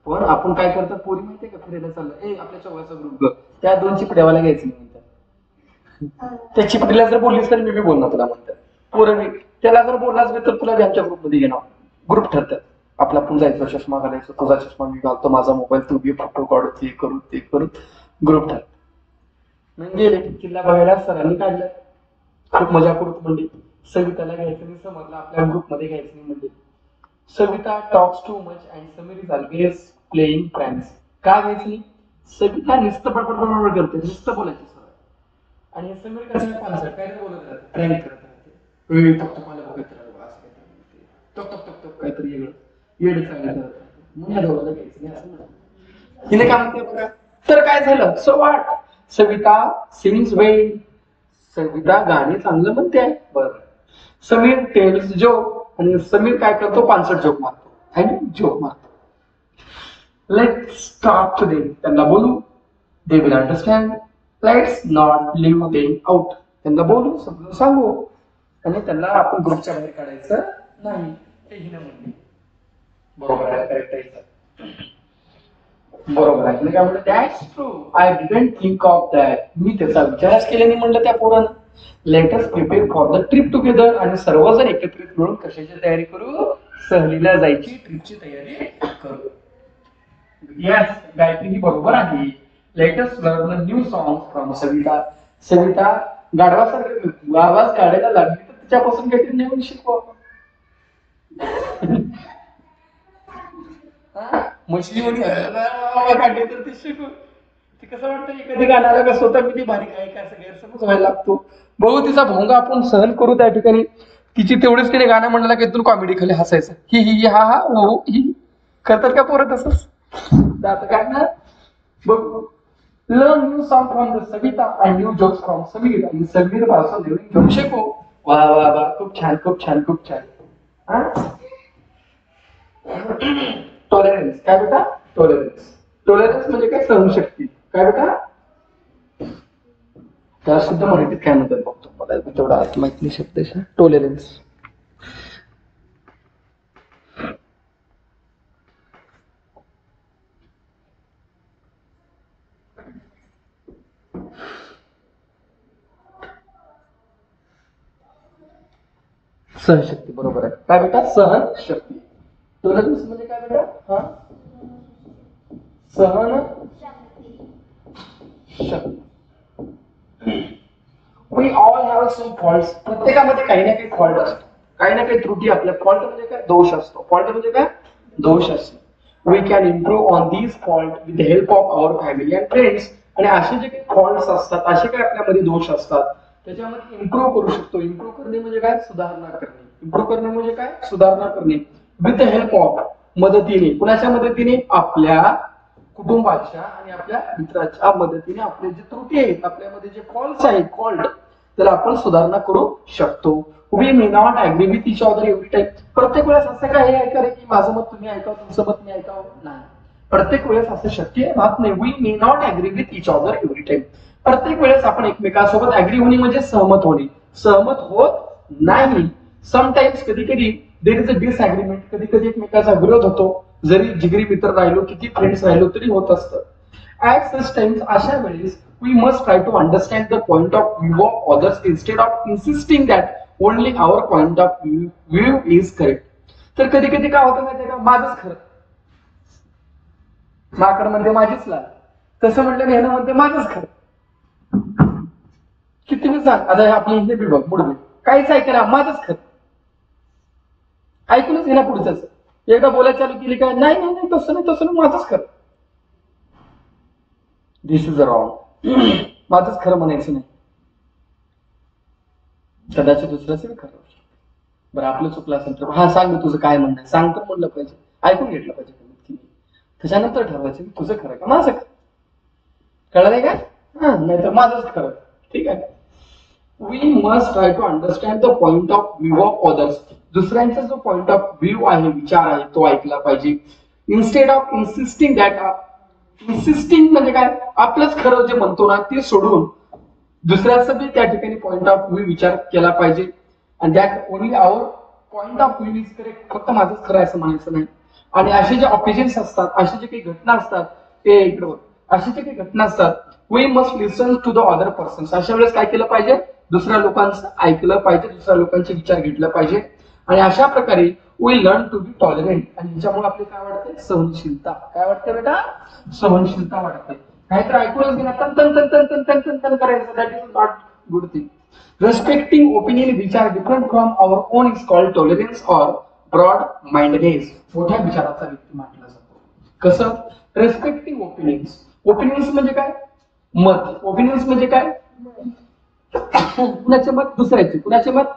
पण आपण काय करतात, पोरी माहितीये का, फिरायला चाललं, आपल्या चौघाचा ग्रुप, त्या 2 चिपड्यावाला घ्यायचं नाही म्हणतात. त्या चिपडीला जर बोललीस तर मी बी बोलणार तुला म्हणतात. पोरं त्याला जर बोललाच नाही तर तुला बी आमच्या ग्रुपमध्ये घेणार. ग्रुप ठरतात. आपला आपण जायचं, चष्मा घालायचं, तुझा चष्मा मी घालतो, माझा मोबाईल तू बी फोटो काढू, ते करू ते करू, ग्रुप ठरतात. मग गेले किल्ला बघायला, सरांनी काढलं, खूप मजा करू म्हणजे. सविताला घ्यायचं नाही, समजलं आपल्या ग्रुपमध्ये घ्यायचं नाही म्हणजे. Savita talks too much and Sameer is always playing pranks. का घ्यायचं नाही? सविता नुसतं बडबड करते, नुसतं बोलायचं सर, आणि समीर कसं कॉन्सर्ट काय बोलत राहते, प्रँक करत राहते, मला बघत राहतो, असं काहीतरी काहीतरी वेगळं येड चालत राहतं. मग या दोघांना घ्यायचं नाही असं म्हणतात. हिने काय म्हणते बघा. तर काय झालं? So what? Savita sings well. Savita गाणे चांगलं म्हणते. बरं. Sameer tells joke. आणि समीर काय करतो? पानसट जोक मारतो. आणि जोक मारतो. Let's talk to them. त्यांना बोलू. They will understand. Let's not leave them out. त्यांना बोलू, समजून सांगू, आणि त्यांना आपण ग्रुपच्या बाहेर काढायचं नाही. हे हिने म्हणले. बरोबर आहे, करेक्ट आहे. बरोबर आहे. काय म्हणलं? That's true. I didn't think of that. मी त्याचा विचारच केला नाही म्हणलं त्या पोरानं. Let us prepare for the trip together. आणि सर्वजण एकत्रित मिळून कशाची तयारी करू? सहलीला जायची, ट्रिपची तयारी करू. येस, गायत्री ही बरोबर आहे. Let us learn new song from Savita. Savita गाढवासारखं आवाज काढायला लागली तर तिच्यापासून काहीतरी नवीन शिकवा. मछली काढली तर ती शिकू. ती कसं वाटतं एखादी गाण्याला का स्वतः किती भारी काय काय असं गैरसमज व्हायला लागतो. बहु तिचा भोंगा आपण सहन करू त्या ठिकाणी. तिची तेवढीच तिने गाणं म्हणलं की तुला कॉमेडी खाली हसायचं. ही ही हा हा हो ही करतात का पोरं तसंच? आता काय ना बघू. Learn new song from the Savita and new jokes from Sameer. आणि समीर पासून नवीन जोक शिकू. वा वा वा, खूप छान खूप छान खूप छान. टॉलरन्स काय बेटा? टॉलरन्स. टॉलरन्स म्हणजे काय? सहनशक्ती. काय बेटा? त्या शुद्ध मराठीत काय म्हणतात बघतो, मला तेवढा अर्थ माहित नाही शब्द. टॉलरन्स. सहनशक्ती बरोबर आहे. काय बेटा? सहनशक्ती. टॉलरन्स म्हणजे काय बेटा? हा, सहन शक्ती. We all have some faults. प्रत्येकामध्ये काही ना काही फॉल्ट असतो, काही ना काही त्रुटी आपल्या. फॉल्ट म्हणजे काय? दोष असतो. फॉल्ट म्हणजे काय? दोष असतो. We can improve on these fault with the help of our family and friends. आणि असे जे काही फॉल्ट्स असतात, असे काही आपल्यामध्ये दोष असतात, त्याच्यामध्ये इम्प्रूव्ह करू शकतो. इम्प्रूव्ह करणे म्हणजे काय? सुधारणा करणे. इम्प्रूव्ह करणे म्हणजे काय? सुधारणा करणे. विथ द हेल्प ऑफ, मदतीने. कुणाच्या मदतीने? आपल्या कुटुंबाच्या आणि आपल्या मित्राच्या मदतीने आपले जे त्रुटी आहेत, आपल्यामध्ये जे फॉल्ट्स आहेत, फॉल्ट, त्याला आपण सुधारणा करू शकतो. We may not agree with each other every time. प्रत्येक वेळेस असं काय हे ऐका रे की माझं मत तुम्ही ऐकावं, तुमचं मत मी ऐकावं? नाही. प्रत्येक वेळेस असं शक्य राहत नाही. We may not agree with each other every time. प्रत्येक वेळेस आपण एकमेकांसोबत अग्री होणे म्हणजे सहमत होणे. सहमत होत नाही. समटाइम्स, कधी कधी देर इज अ डिसएग्रीमेंट. कधी कधी एकमेकांचा विरोध होतो. जरी जिगरी मित्र राहिलो, किती फ्रेंड्स राहिलो तरी होत असतं. ऍट सच टाइम्स, अशा वेळेस we must try to understand the point of view of others instead of insisting that only our point of view is correct. तर कधी कधी काय होतं माहितीये का? माझंच खरं, माकड म्हणते माझीच लाल, तसं म्हटलं घेणं म्हणते माझंच खरं. किती मी सांग, आता आपली हिंदी बी बघ, पुढे काहीच ऐकणार, माझंच खरं, ऐकूनच घेणार पुढचं. एकदा बोलायला चालू केली काय? नाही नाही नाही, तसं नाही, तसं नाही, माझंच खरं. दिस इज रॉंग. माझंच खरं म्हणायचं नाही, कदाचित दुसऱ्याचं बी खरं. बरं, आपलं चुकलं असेल तर हा सांग, मी तुझं काय म्हणणं आहे सांग, तर म्हणलं पाहिजे, ऐकून घेतलं पाहिजे. त्याच्यानंतर ठरवायचं की तुझं खरं का माझं खरं. कळलं का? हा, नाहीतर माझंच खरं. ठीक आहे. We must try to understand the point of view of others. दुसऱ्यांचा जो पॉइंट ऑफ व्ह्यू आहे, विचार आहे, तो ऐकला पाहिजे. Instead of insisting that. Insisting म्हणजे काय? आपलंच खरं जे म्हणतो ना ते सोडून दुसऱ्याचं बी त्या ठिकाणी पॉइंट ऑफ व्ह्यू विचार केला पाहिजे. आणि that only our point of view is correct. फक्त माझंच खरं असं म्हणायचं नाही. आणि असे जे ऑपिजन्स असतात, असे जे काही घटना असतात, ते इकडं अशी जे काही घटना असतात, we must listen to the other persons. अशा वेळेस काय केलं पाहिजे? दुसऱ्या लोकांचं ऐकलं पाहिजे, दुसऱ्या लोकांचे विचार घेतले पाहिजे. आणि अशा प्रकारे we learn to be tolerant. आणि ह्याच्यामुळे आपले काय वाटते? सहनशीलता. काय वाटते बेटा? सहनशीलता वाटते. काहीतरी ऐकूनच घेणार, तन तन तन तन तन तन तन करायचं, that is not good thing. Respecting opinion which are different from our own is called tolerance or broad mindedness. मोठ्या विचाराचा व्यक्ती म्हटला जातो. कसं? Respecting opinions. ओपिनियन्स म्हणजे काय? मत. ओपिनियन्स म्हणजे काय? कुणाचे मत? दुसऱ्याचे. कुणाचे मत?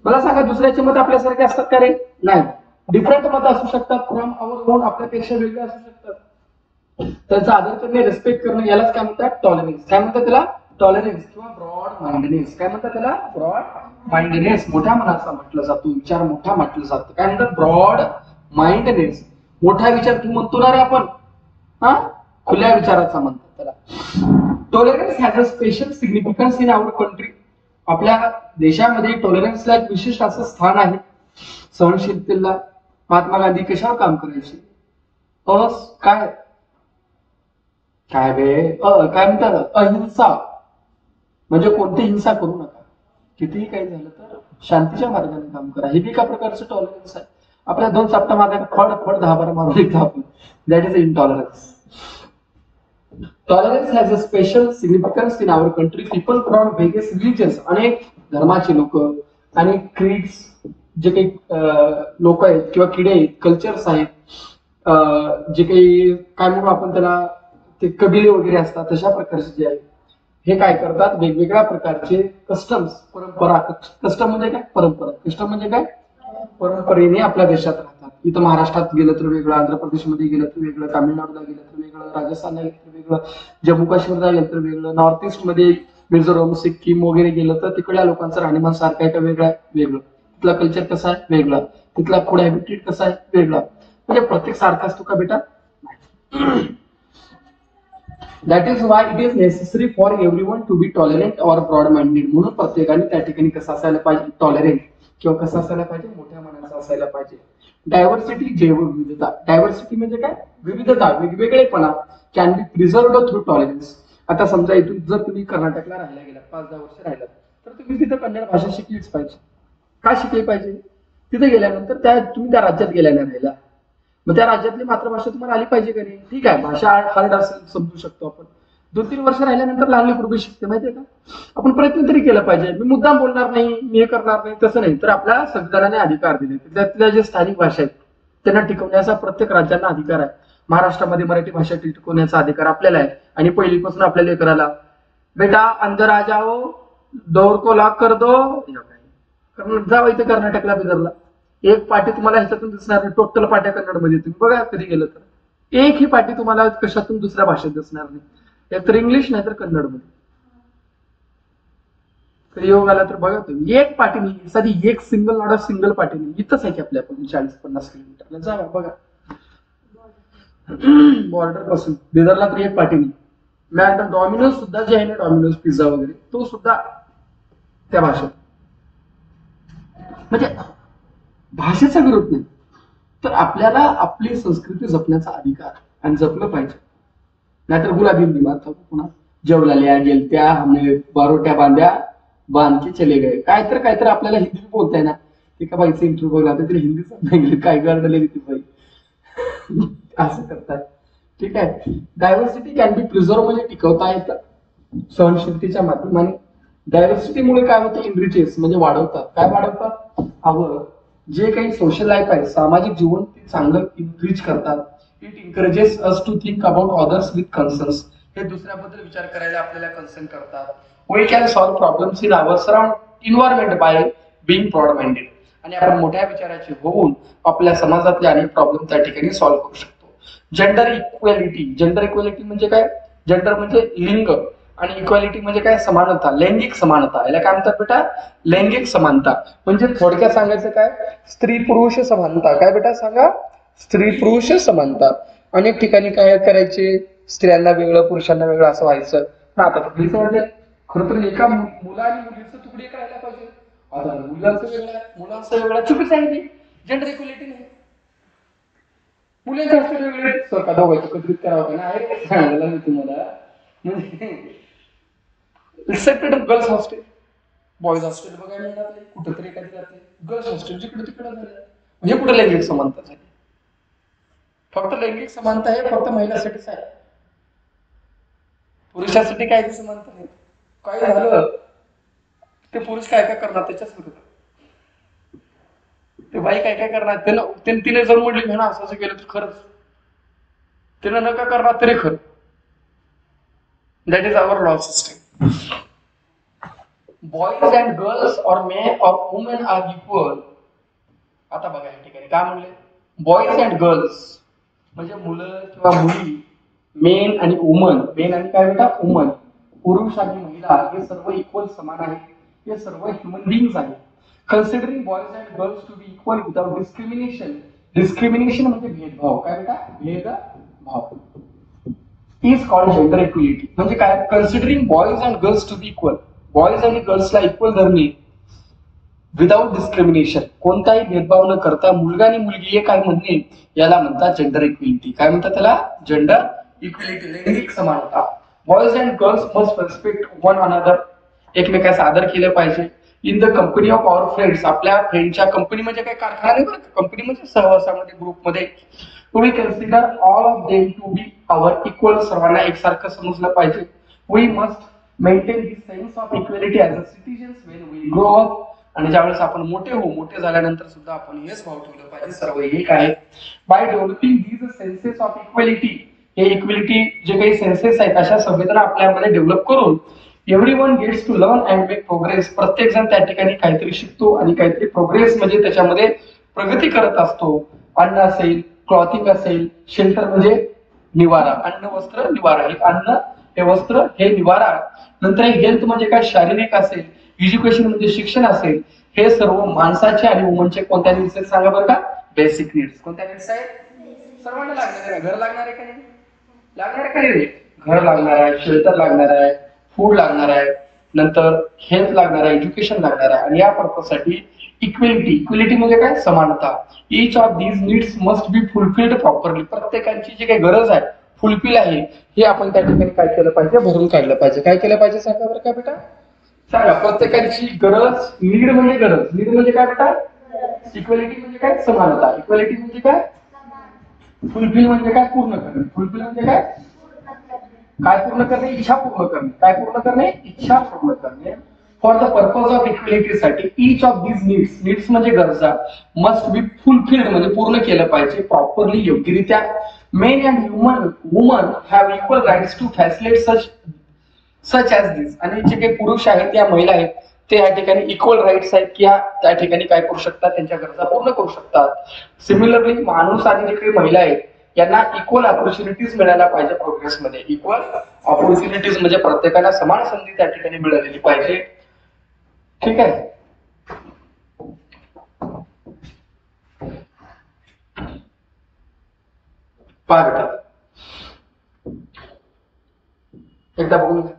मला सांगा, दुसऱ्याचे मत आपल्यासारखे असतात का रे? नाही. डिफरंट मत असू शकतात, फ्रॉम आवर ओन, आपल्यापेक्षा वेगळे असू शकतात. त्यांचा आदर करणे, रिस्पेक्ट करणे, यालाच काय म्हणतात? टॉलरन्स. काय म्हणतात त्याला? टॉलरन्स किंवा ब्रॉड माइंडनेस. काय म्हणतात त्याला? Broad mindness. मोठ्या मनाचा म्हटलं जातो, विचार मोठा म्हटलं जातं. काय म्हणतात? Broad mindness. मोठा विचार तू म्हणतो ना रे आपण, हा, खुल्या विचाराचा म्हणतात त्याला. Tolerance has a special significance in our country. आपल्या देशामध्ये टॉलरन्सला एक विशिष्ट असं स्थान आहे. सहनशीलतेला महात्मा गांधी कशावर काम करायचे? काय काय बे काय म्हणतात? अहिंसा. म्हणजे कोणती हिंसा करू नका, कितीही काही झालं तर शांतीच्या मार्गाने काम करा. हे बी एका प्रकारचं टॉलरन्स आहे. आपल्या दोन चापटा मागे फड फड 10-12 मारून एकदा आपण, that is intolerance. Tolerance has a special significance in our country. People from various religions, अनेक धर्माचे लोक, अनेक क्रीड्स, जे काही लोक आहेत किंवा किडे आहेत, कल्चर्स आहेत, जे काही काय म्हणू आपण त्याला, ते कबिले वगैरे असतात, तशा प्रकारचे जे आहे, हे काय करतात? वेगवेगळ्या प्रकारचे कस्टम्स, परंपरा. कस्टम म्हणजे काय? परंपरा. कस्टम म्हणजे काय? परंपरेने आपल्या देशात राहतात. इथं महाराष्ट्रात गेलं तर वेगळं, आंध्र प्रदेशमध्ये गेलं तर वेगळं, तामिळनाडूला गेलं तर वेगळं, राजस्थानला गेलं तर वेगळं, जम्मू काश्मीरला गेलं तर वेगळं, नॉर्थ ईस्ट मध्ये मिझोरम, सिक्कीम वगैरे गेलं तर तिकडल्या लोकांचं राहणीमान सारखं आहे का? वेगळं आहे. वेगळं. तिथला कल्चर कसा आहे? वेगळा. तिथला फूड हॅबिटेट कसा आहे? वेगळा. म्हणजे प्रत्येक सारखा असतो का बेटा? That is why it is necessary for everyone to be tolerant or broad minded. म्हणून प्रत्येकाने त्या ठिकाणी कसं असायला पाहिजे? टॉलरंट किंवा कसं असायला पाहिजे? मोठ्या मनाचा असायला पाहिजे. डायव्हर्सिटी जैवविविधता. डायव्हर्सिटी म्हणजे काय? विविधता, वेगवेगळेपणा कॅन बी प्रिझर्व्ड थ्रू टॉलरन्स. आता समजा इथून जर तुम्ही कर्नाटकला राहायला गेलात, 5-10 वर्ष राहिलात, तर तुम्ही तिथं कन्नड भाषा शिकलीच पाहिजे. का शिकली पाहिजे? तिथे गेल्यानंतर तुम्ही त्या राज्यात गेल्याने राहिला, मग त्या राज्यातली मातृभाषा तुम्हाला आली पाहिजे का नाही? ठीक आहे, भाषा हार्ड असेल, समजू शकतो आपण. 2-3 वर्ष राहिल्यानंतर लहान लेकरू शिकते, माहितीये का? आपण प्रयत्न तरी केला पाहिजे. मी मुद्दाम बोलणार नाही, मी हे करणार नाही, तसं नाही. तर आपल्या संविधानाने अधिकार दिले, त्यातल्या जे स्थानिक भाषा आहेत त्यांना टिकवण्याचा प्रत्येक राज्यांना अधिकार आहे. महाराष्ट्रामध्ये मराठी भाषा टिकवण्याचा अधिकार आपल्याला आहे. आणि पहिलीपासून आपल्या लेकराला बेटा अंदर आ जाओ, डोर को लॉक कर दो, जावं इथे कर्नाटकला, बिदरला एक पाटी तुम्हाला ह्याच्यातून दिसणार नाही. टोटल पाट्या कन्नड मध्ये तुम्ही बघा कधी गेलं तर एक ही पाटी तुम्हाला कशातून दुसऱ्या भाषेत दिसणार नाही. एक तर इंग्लिश नाही तर कन्नड मध्ये. कधी योग आला तर बघा तुम्ही, एक पाटी नाही, साधी एक सिंगल नॉट सिंगल पाटी नाही. इथंच आहे की आपल्या 40-50 किलोमीटरला जावा बघा. बॉर्डर पासून बिदरला तर एक पाटी नाही. मॅक डॉमिनोज सुद्धा जे आहे ना, डॉमिनोज पिझ्झा वगैरे, तो सुद्धा त्या भाषेत. म्हणजे भाषेचा विरोध नाही, तर आपल्याला आपली संस्कृती जपण्याचा अधिकार आणि जपलं पाहिजे. नाहीतर गुलाबी हिंदी मारतो पुन्हा, जेवलाल्या गेलत्या, हमने बारोट्या बांध्या, बांध के चले गए. काय तर आपल्याला हिंदी बोलताय ना. एका बाईचा इंटरव्ह्यू बघला तर तिला हिंदी समजायला काय गरडले ती बाई. असं करतात. ठीक आहे. डायव्हर्सिटी कॅन बी प्रिझर्व म्हणजे टिकवता येतं सहनशीलतेच्या माध्यमाने. डायव्हर्सिटीमुळे काय होतं? इनरिचेस म्हणजे वाढवतात. काय वाढवतात? आवड, जे काही सोशल लाईफ आहे, सामाजिक जीवन ते चांगलं इनक्रीज करतात. It encourages us to think about others with concerns. हे दुसऱ्याबद्दल विचार करायला आपल्याला कन्सर्न करतात. We can solve problems in our surround environment by being broad minded. आणि आपण मोठ्या विचाराचे होऊन आपल्या समाजातले अनेक प्रॉब्लेम त्या ठिकाणी सॉल्व्ह करू शकतो. Gender equality. जेंडर इक्वॅलिटी म्हणजे काय? जेंडर म्हणजे लिंग आणि इक्वॅलिटी म्हणजे काय? समानता, लैंगिक समानता. याला काय म्हणतात बेटा? लैंगिक समानता. म्हणजे थोडक्यात सांगायचं काय? स्त्री पुरुष समानता. काय बेटा सांगा? स्त्री पुरुष समानता. अनेक ठिकाणी काय करायचे? स्त्रियांना वेगळं, पुरुषांना वेगळं असं व्हायचं. आता तुकडीचं वाटलं. खरं तर एका मुला आणि मुलीचं तुकडे करायला पाहिजे. आता मुलांचं वेगळं, मुलांचं वेगळं, चुकीच आहे ती. जेंडर इक्वॅलिटी नाही. मुलांचं हॉस्टेल वेगळे, स्वतः दोघांचं एकत्रित करावं ना. आहे सांगायला मी तुम्हाला. म्हणजे separate girls hostel, boys hostel बघायला मिळणार नाही. कुठंतरी एखादी जाते गर्ल्स हॉस्टेल, जिकडे तिकडे झालं. म्हणजे कुठे लैंगिक समानता झाली? फक्त लैंगिक समानता आहे फक्त महिलांसाठीच आहे, पुरुषासाठी काय समानता नाही. काय झालं ते पुरुष काय करणार त्याच्याच विरोधात, ते बाई काय करणार? तिने जर म्हटली ना असं केलं तर खरंच, तिने नका करणार तरी खरं. That is our law system. Boys and girls और मेन और वुमेन आर इक्वल. आता बघा या ठिकाणी काय म्हणले? बॉईज अँड गर्ल्स म्हणजे मुलं किंवा मुली, मेन आणि वुमन. मेन आणि काय बेटा? वुमन. पुरुष आणि महिला हे सर्व इक्वल समान आहेत. हे सर्व ह्युमन बीइंग्स आहेत. Considering boys and girls to be equal without discrimination. Discrimination म्हणजे भेदभाव. काय बेटा? भेदभाव. Is called gender equality. म्हणजे काय? Considering boys and girls to be equal. Boys आणि गर्ल्सला इक्वल धरणे विदाउट डिस्क्रिमिनेशन, कोणताही भेदभाव न करता मुलगा आणि मुलगी एक आहे म्हणणे, याला म्हणतात जेंडर इक्वलिटी. काय म्हणतात त्याला? जेंडर इक्वलिटी, लैंगिक समानता. Boys and girls must respect one another. एकमेकांचा आदर केलं पाहिजे. In the company of our friends. आपल्या फ्रेंडच्या कंपनी म्हणजे काय? कारखाना नाही बरं, कंपनी म्हणजे सहवासामध्ये, ग्रुपमध्ये. We consider all of them to be our equal. सर्वांना एकसारखं समजलं पाहिजे. We must maintain the sense of equality as a citizens when we grow up. आणि ज्यावेळेस आपण मोठे झाल्यानंतर सुद्धा आपण हेच भाव ठेवलं पाहिजे, सर्व एक आहे. By developing these senses of equality. हे इक्वलिटी जे काही सेन्सेस आहेत अशा संवेदना आपल्यामध्ये डेव्हलप करून everyone gets to learn and make progress. प्रत्येक जण त्या ठिकाणी काहीतरी शिकतो आणि काहीतरी प्रोग्रेस म्हणजे त्याच्यामध्ये प्रगती करत असतो. अन्न असेल, क्लॉथिंग असेल, शेल्टर म्हणजे निवारा. अन्न, वस्त्र, निवारा. हे अन्न, हे वस्त्र, हे निवारा. नंतर हेल्थ म्हणजे काय? शारीरिक असेल. एज्युकेशन म्हणजे शिक्षण असेल. हे सर्व माणसाचे आणि वुमनचे कोणत्या नीड्स आहेत सांगा बरं का? Basic needs. कोणत्या नीड्स आहेत? सर्वांना लागणार आहे, घर लागणार आहे का नाही, लागणार आहे का नाही, घर लागणार आहे, शेल्टर लागणार आहे, फूड लागणार आहे, नंतर हेल्थ लागणार आहे, एज्युकेशन लागणार आहे. आणि या पर्पजसाठी इक्वेलिटी म्हणजे काय, समानता. इच of these needs must be fulfilled properly. प्रत्येकाची जी काही गरज आहे फुलफिल आहे हे आपण त्या ठिकाणी काय केलं पाहिजे, भरून काढलं पाहिजे. काय केलं पाहिजे सांगा बरं का बेटा, सांगा. प्रत्येकाची गरज, नीड म्हणजे गरज, नीड म्हणजे काय बेटा, इक्वेलिटी म्हणजे काय, समानता. इक्वेलिटी म्हणजे काय, फुलफिल म्हणजे काय, पूर्ण करणे. फुलफिल म्हणजे काय, काय पूर्ण करणे, इच्छा पूर्ण करणे. काय पूर्ण करणे, इच्छा पूर्ण करणे. फॉर द पर्पज ऑफ इक्वेलिटीसाठी इच ऑफ दीज नीड्स म्हणजे गरजा मस्ट बी फुलफिल्ड म्हणजे पूर्ण केलं पाहिजे प्रॉपरली, योग्यरित्या. Men and women have equal rights to facilitate such as this. आणि जे काही पुरुष आहेत या महिला आहेत ते या ठिकाणी इक्वल राईट्स आहेत की त्या ठिकाणी काय करू शकतात, त्यांच्या गरजा पूर्ण करू शकतात. सिमिलरली माणूस आणि जे काही महिला आहेत यांना इक्वल ऑपॉर्च्युनिटीज मिळायला पाहिजे प्रोग्रेसमध्ये. इक्वल ऑपॉर्च्युनिटीज म्हणजे प्रत्येकाला समान संधी त्या ठिकाणी मिळालेली पाहिजे. ठीक आहे. पहा बेटा, एकदा बघून घ्या.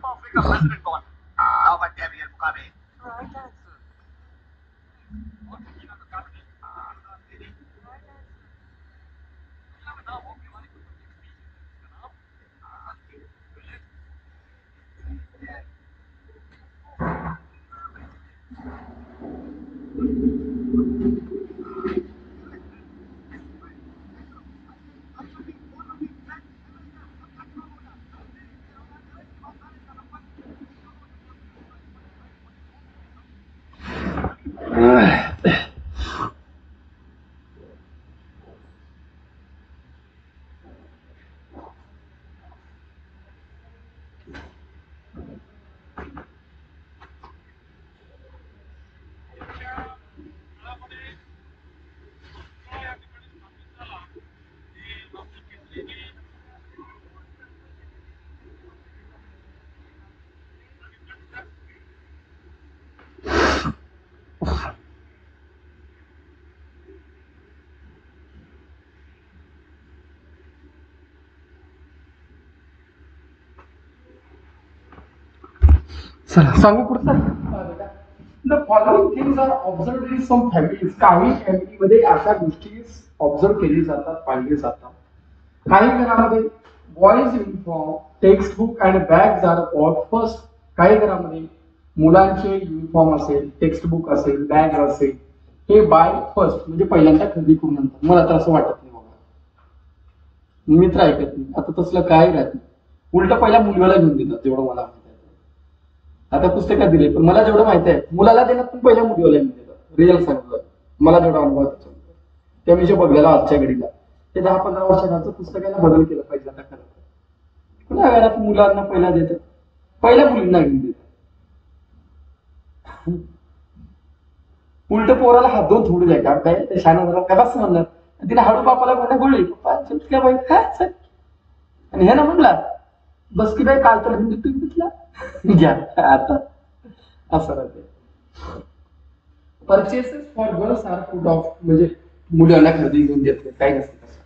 Africa president born. Now at Gabriel Mugabe. Right answer. What is the capital? Right answer. Now, okay, one is चला सांगू पुढचा. The following things are observed in some families. काही फॅमिलीमध्ये अशा गोष्टी ऑब्झर्व केली जातात, पाहिले जातात. काही घरामध्ये boys uniform, text book and bags are bought first. काही घरामध्ये मुलांचे युनिफॉर्म असेल, टेक्स्ट बुक असेल, बॅग असेल, हे बाय फर्स्ट म्हणजे पहिल्यांदा खरेदी करून आणतात. मला तर असं वाटत नाही बाबा, मी तर ऐकत नाही. आता तसलं काय राहत नाही, उलट पहिल्या मुलगाला घेऊन देतात जेवढं मला माहिती आहे. आता पुस्तकात दिले पण मला जेवढं माहिती आहे मुलाला देण्यात पण पहिल्या मुलगाला घेऊन देतात. रिअल सांगतो मला जेवढा अनुभव त्याच्यामध्ये त्या मी जे बघलेला आजच्या घडीला ते 10-15 वर्षांचं पुस्तकाला बदल केला पाहिजे. आता खरं पुन्हा घरात मुलांना पहिला देतात, पहिल्या मुलींना घेऊन देतात. उलट पोराला हात दोन थोडी द्या का काय ते शाना जरा का बस म्हणणार. तिने हळू बापाला म्हणा गोळी पप्पा चुटक्या बाई काय चल. आणि हे ना म्हणला बस की बाई काल तर हिंदू तुम्ही घेतला घ्या. आता असं राहते. Purchases for girls are food off म्हणजे मुलांना खरेदी घेऊन देत नाही, काही नसतं तसं.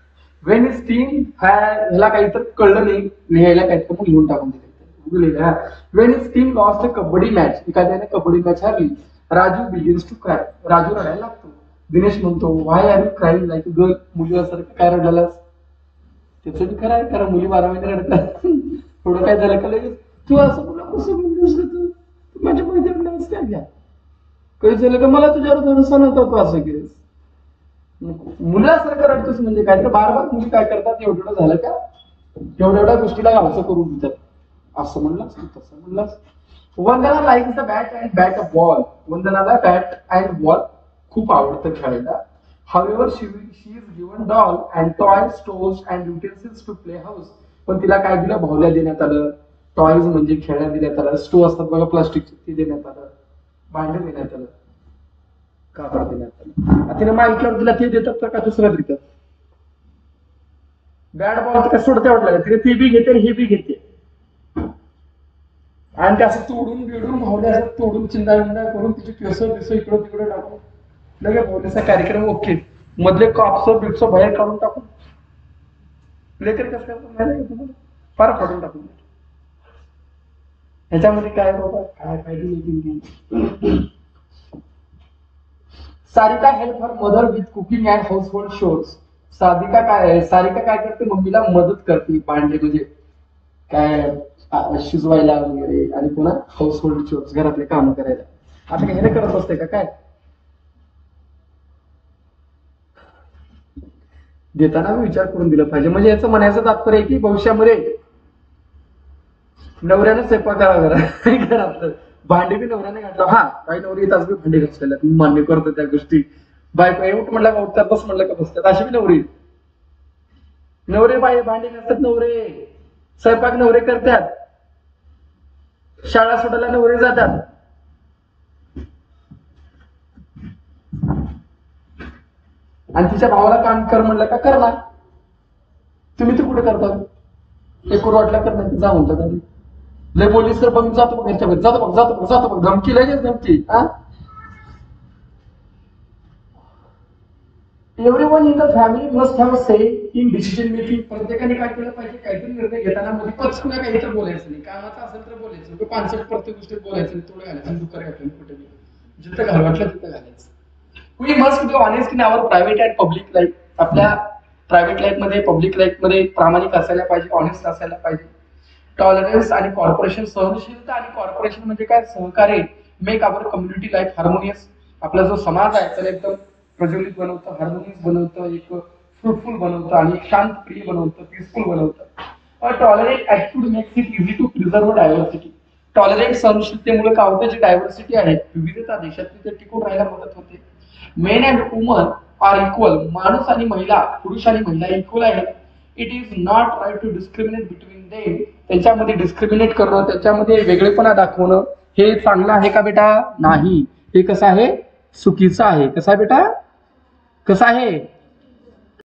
वेन इज टीन ह्याला काही तर कळलं नाही लिहायला काय तर मग लिहून टाकून देते. When his team lost a kabaddi match, एखाद्याने कबड्डी मॅच हरली, Raju begins to cry, Raju रडायला लागतो. दिनेश म्हणतो why are you crying like a girl, मुलीसारखं काय रडलास? त्याचं बी खरं आहे, कारण मुली 12 महिने रडतात. थोडं काय झालं का लगेच तू असं बोला कसं म्हणतोस का तू माझ्या मैत्रिणीला असते घ्या, काही झालं का मला तुझ्यावर थोडंसं नव्हतं, तू असं केस मुलासारखं रडतोस म्हणजे काय? तर बार मुली काय करतात, एवढं झालं का एवढ्या गोष्टीला गावचं करून देतात. असं म्हणलास तू तसं म्हणलास. Vandana likes the bat and bat ball, वंदनाला बॅट अँड बॉल खूप आवडतं खेळायला. However, she is given doll and toys, stores and utensils to play house. पण तिला काय दिलं? भावल्या देण्यात आलं, टॉयज म्हणजे खेळण्या देण्यात आलं, स्टो असतात बघा प्लास्टिकचे ते देण्यात आलं, भांडे देण्यात आलं, कापड देण्यात आलं. तिने मागितल्यावर तिला ते देतात तर का दुसरं देतात? बॅट बॉल काय सोडते वाटलं, तिने ती बी घेते ही बी घेते आणि ते असं तोडून बिडून भावल्या तोडून चिंदा करून तिचे केस बिस इकडं तिकडे टाकून लगे भावल्याचा कार्यक्रम ओके, मधले कापस बिटस बाहेर काढून टाकून लेकर कसं तुम्हाला फार फाडून टाकून. ह्याच्यामध्ये काय बाबा काय फायदे? Sarika help her mother with cooking and house hold shores. Sarika काय करते? मम्मीला मदत करते, भांडे म्हणजे काय शिजवायला वगैरे आणि पुन्हा हाऊस होल्ड शोर्स घरातले काम करायला. आता काय हे करत असते का काय? देताना विचार करून दिला पाहिजे. म्हणजे याचं म्हणायचं तात्पर्य आहे की भविष्यामध्ये नवऱ्याने स्वयंपाक करावा, घरातलं भांडे बी नवऱ्याने घातलं. हा काही नवरी येतात बी भांडे घासलेल्या, मी मान्य करतो त्या गोष्टी. बायको उठ म्हणलं का उठतात, बस म्हणलं का बसतात, अशी बी नवरी. नवरे बाई भांडे घासतात, नवरे स्वयंपाक नवरे करतात, शाळा सोडायला नवरे जातात. आणि तिच्या भावाला काम कर म्हणलं का करणार. तुम्ही तर कुठे करता? एक वाटला करणार जा म्हणतात. लय पोलीस तर बघून जातो बघ ह्याच्या जातो बघ धमकी, लगेच धमकी. Everyone in the family must have a say in decision making. प्रत्येकाने काय केलं पाहिजे? काहीतरी निर्णय घेताना मध्ये पचकून काही तर बोलायचं नाही. कामाचं असेल तर बोलायचं, पानसट प्रत्येक गोष्टीत बोलायचं नाही. थोडं घालायचं, दुःख घातलं कुठे जिथं घाल वाटलं तिथं घालायचं. We must be honest in our private and public life. आपल्या प्रायव्हेट लाईफ मध्ये पब्लिक लाईफ मध्ये प्रामाणिक असायला पाहिजे, ऑनेस्ट असायला पाहिजे. टॉलरन्स आणि कॉर्पोरेशन, सहनशीलता आणि कॉर्पोरेशन म्हणजे काय? सहकार्य मेक आवर कम्युनिटी लाईफ हार्मोनियस. आपला जो समाज आहे त्याला एकदम प्रज्वलित बनवतं, हार्मोनियस बनवतं, एक फ्रुटफुल बनवतं आणि एक शांत प्रिय बनवतं, पीसफुल बनवतं. Tolerate attitude makes it easy to preserve diversity. Tolerate सहनशीलतेमुळे काय होतं? जी डायव्हर्सिटी आहे, विविधता देशातली, ते टिकून राहायला मदत होते. Men and woman are equal. माणूस आणि महिला, पुरुष आणि महिला इक्वल आहेत. It is not right to discriminate between them. त्यांच्यामध्ये डिस्क्रिमिनेट करणं, त्याच्यामध्ये वेगळेपणा दाखवणं हे चांगलं आहे का बेटा? नाही. हे कसं आहे? चुकीचं आहे. कसं आहे बेटा? कसं आहे?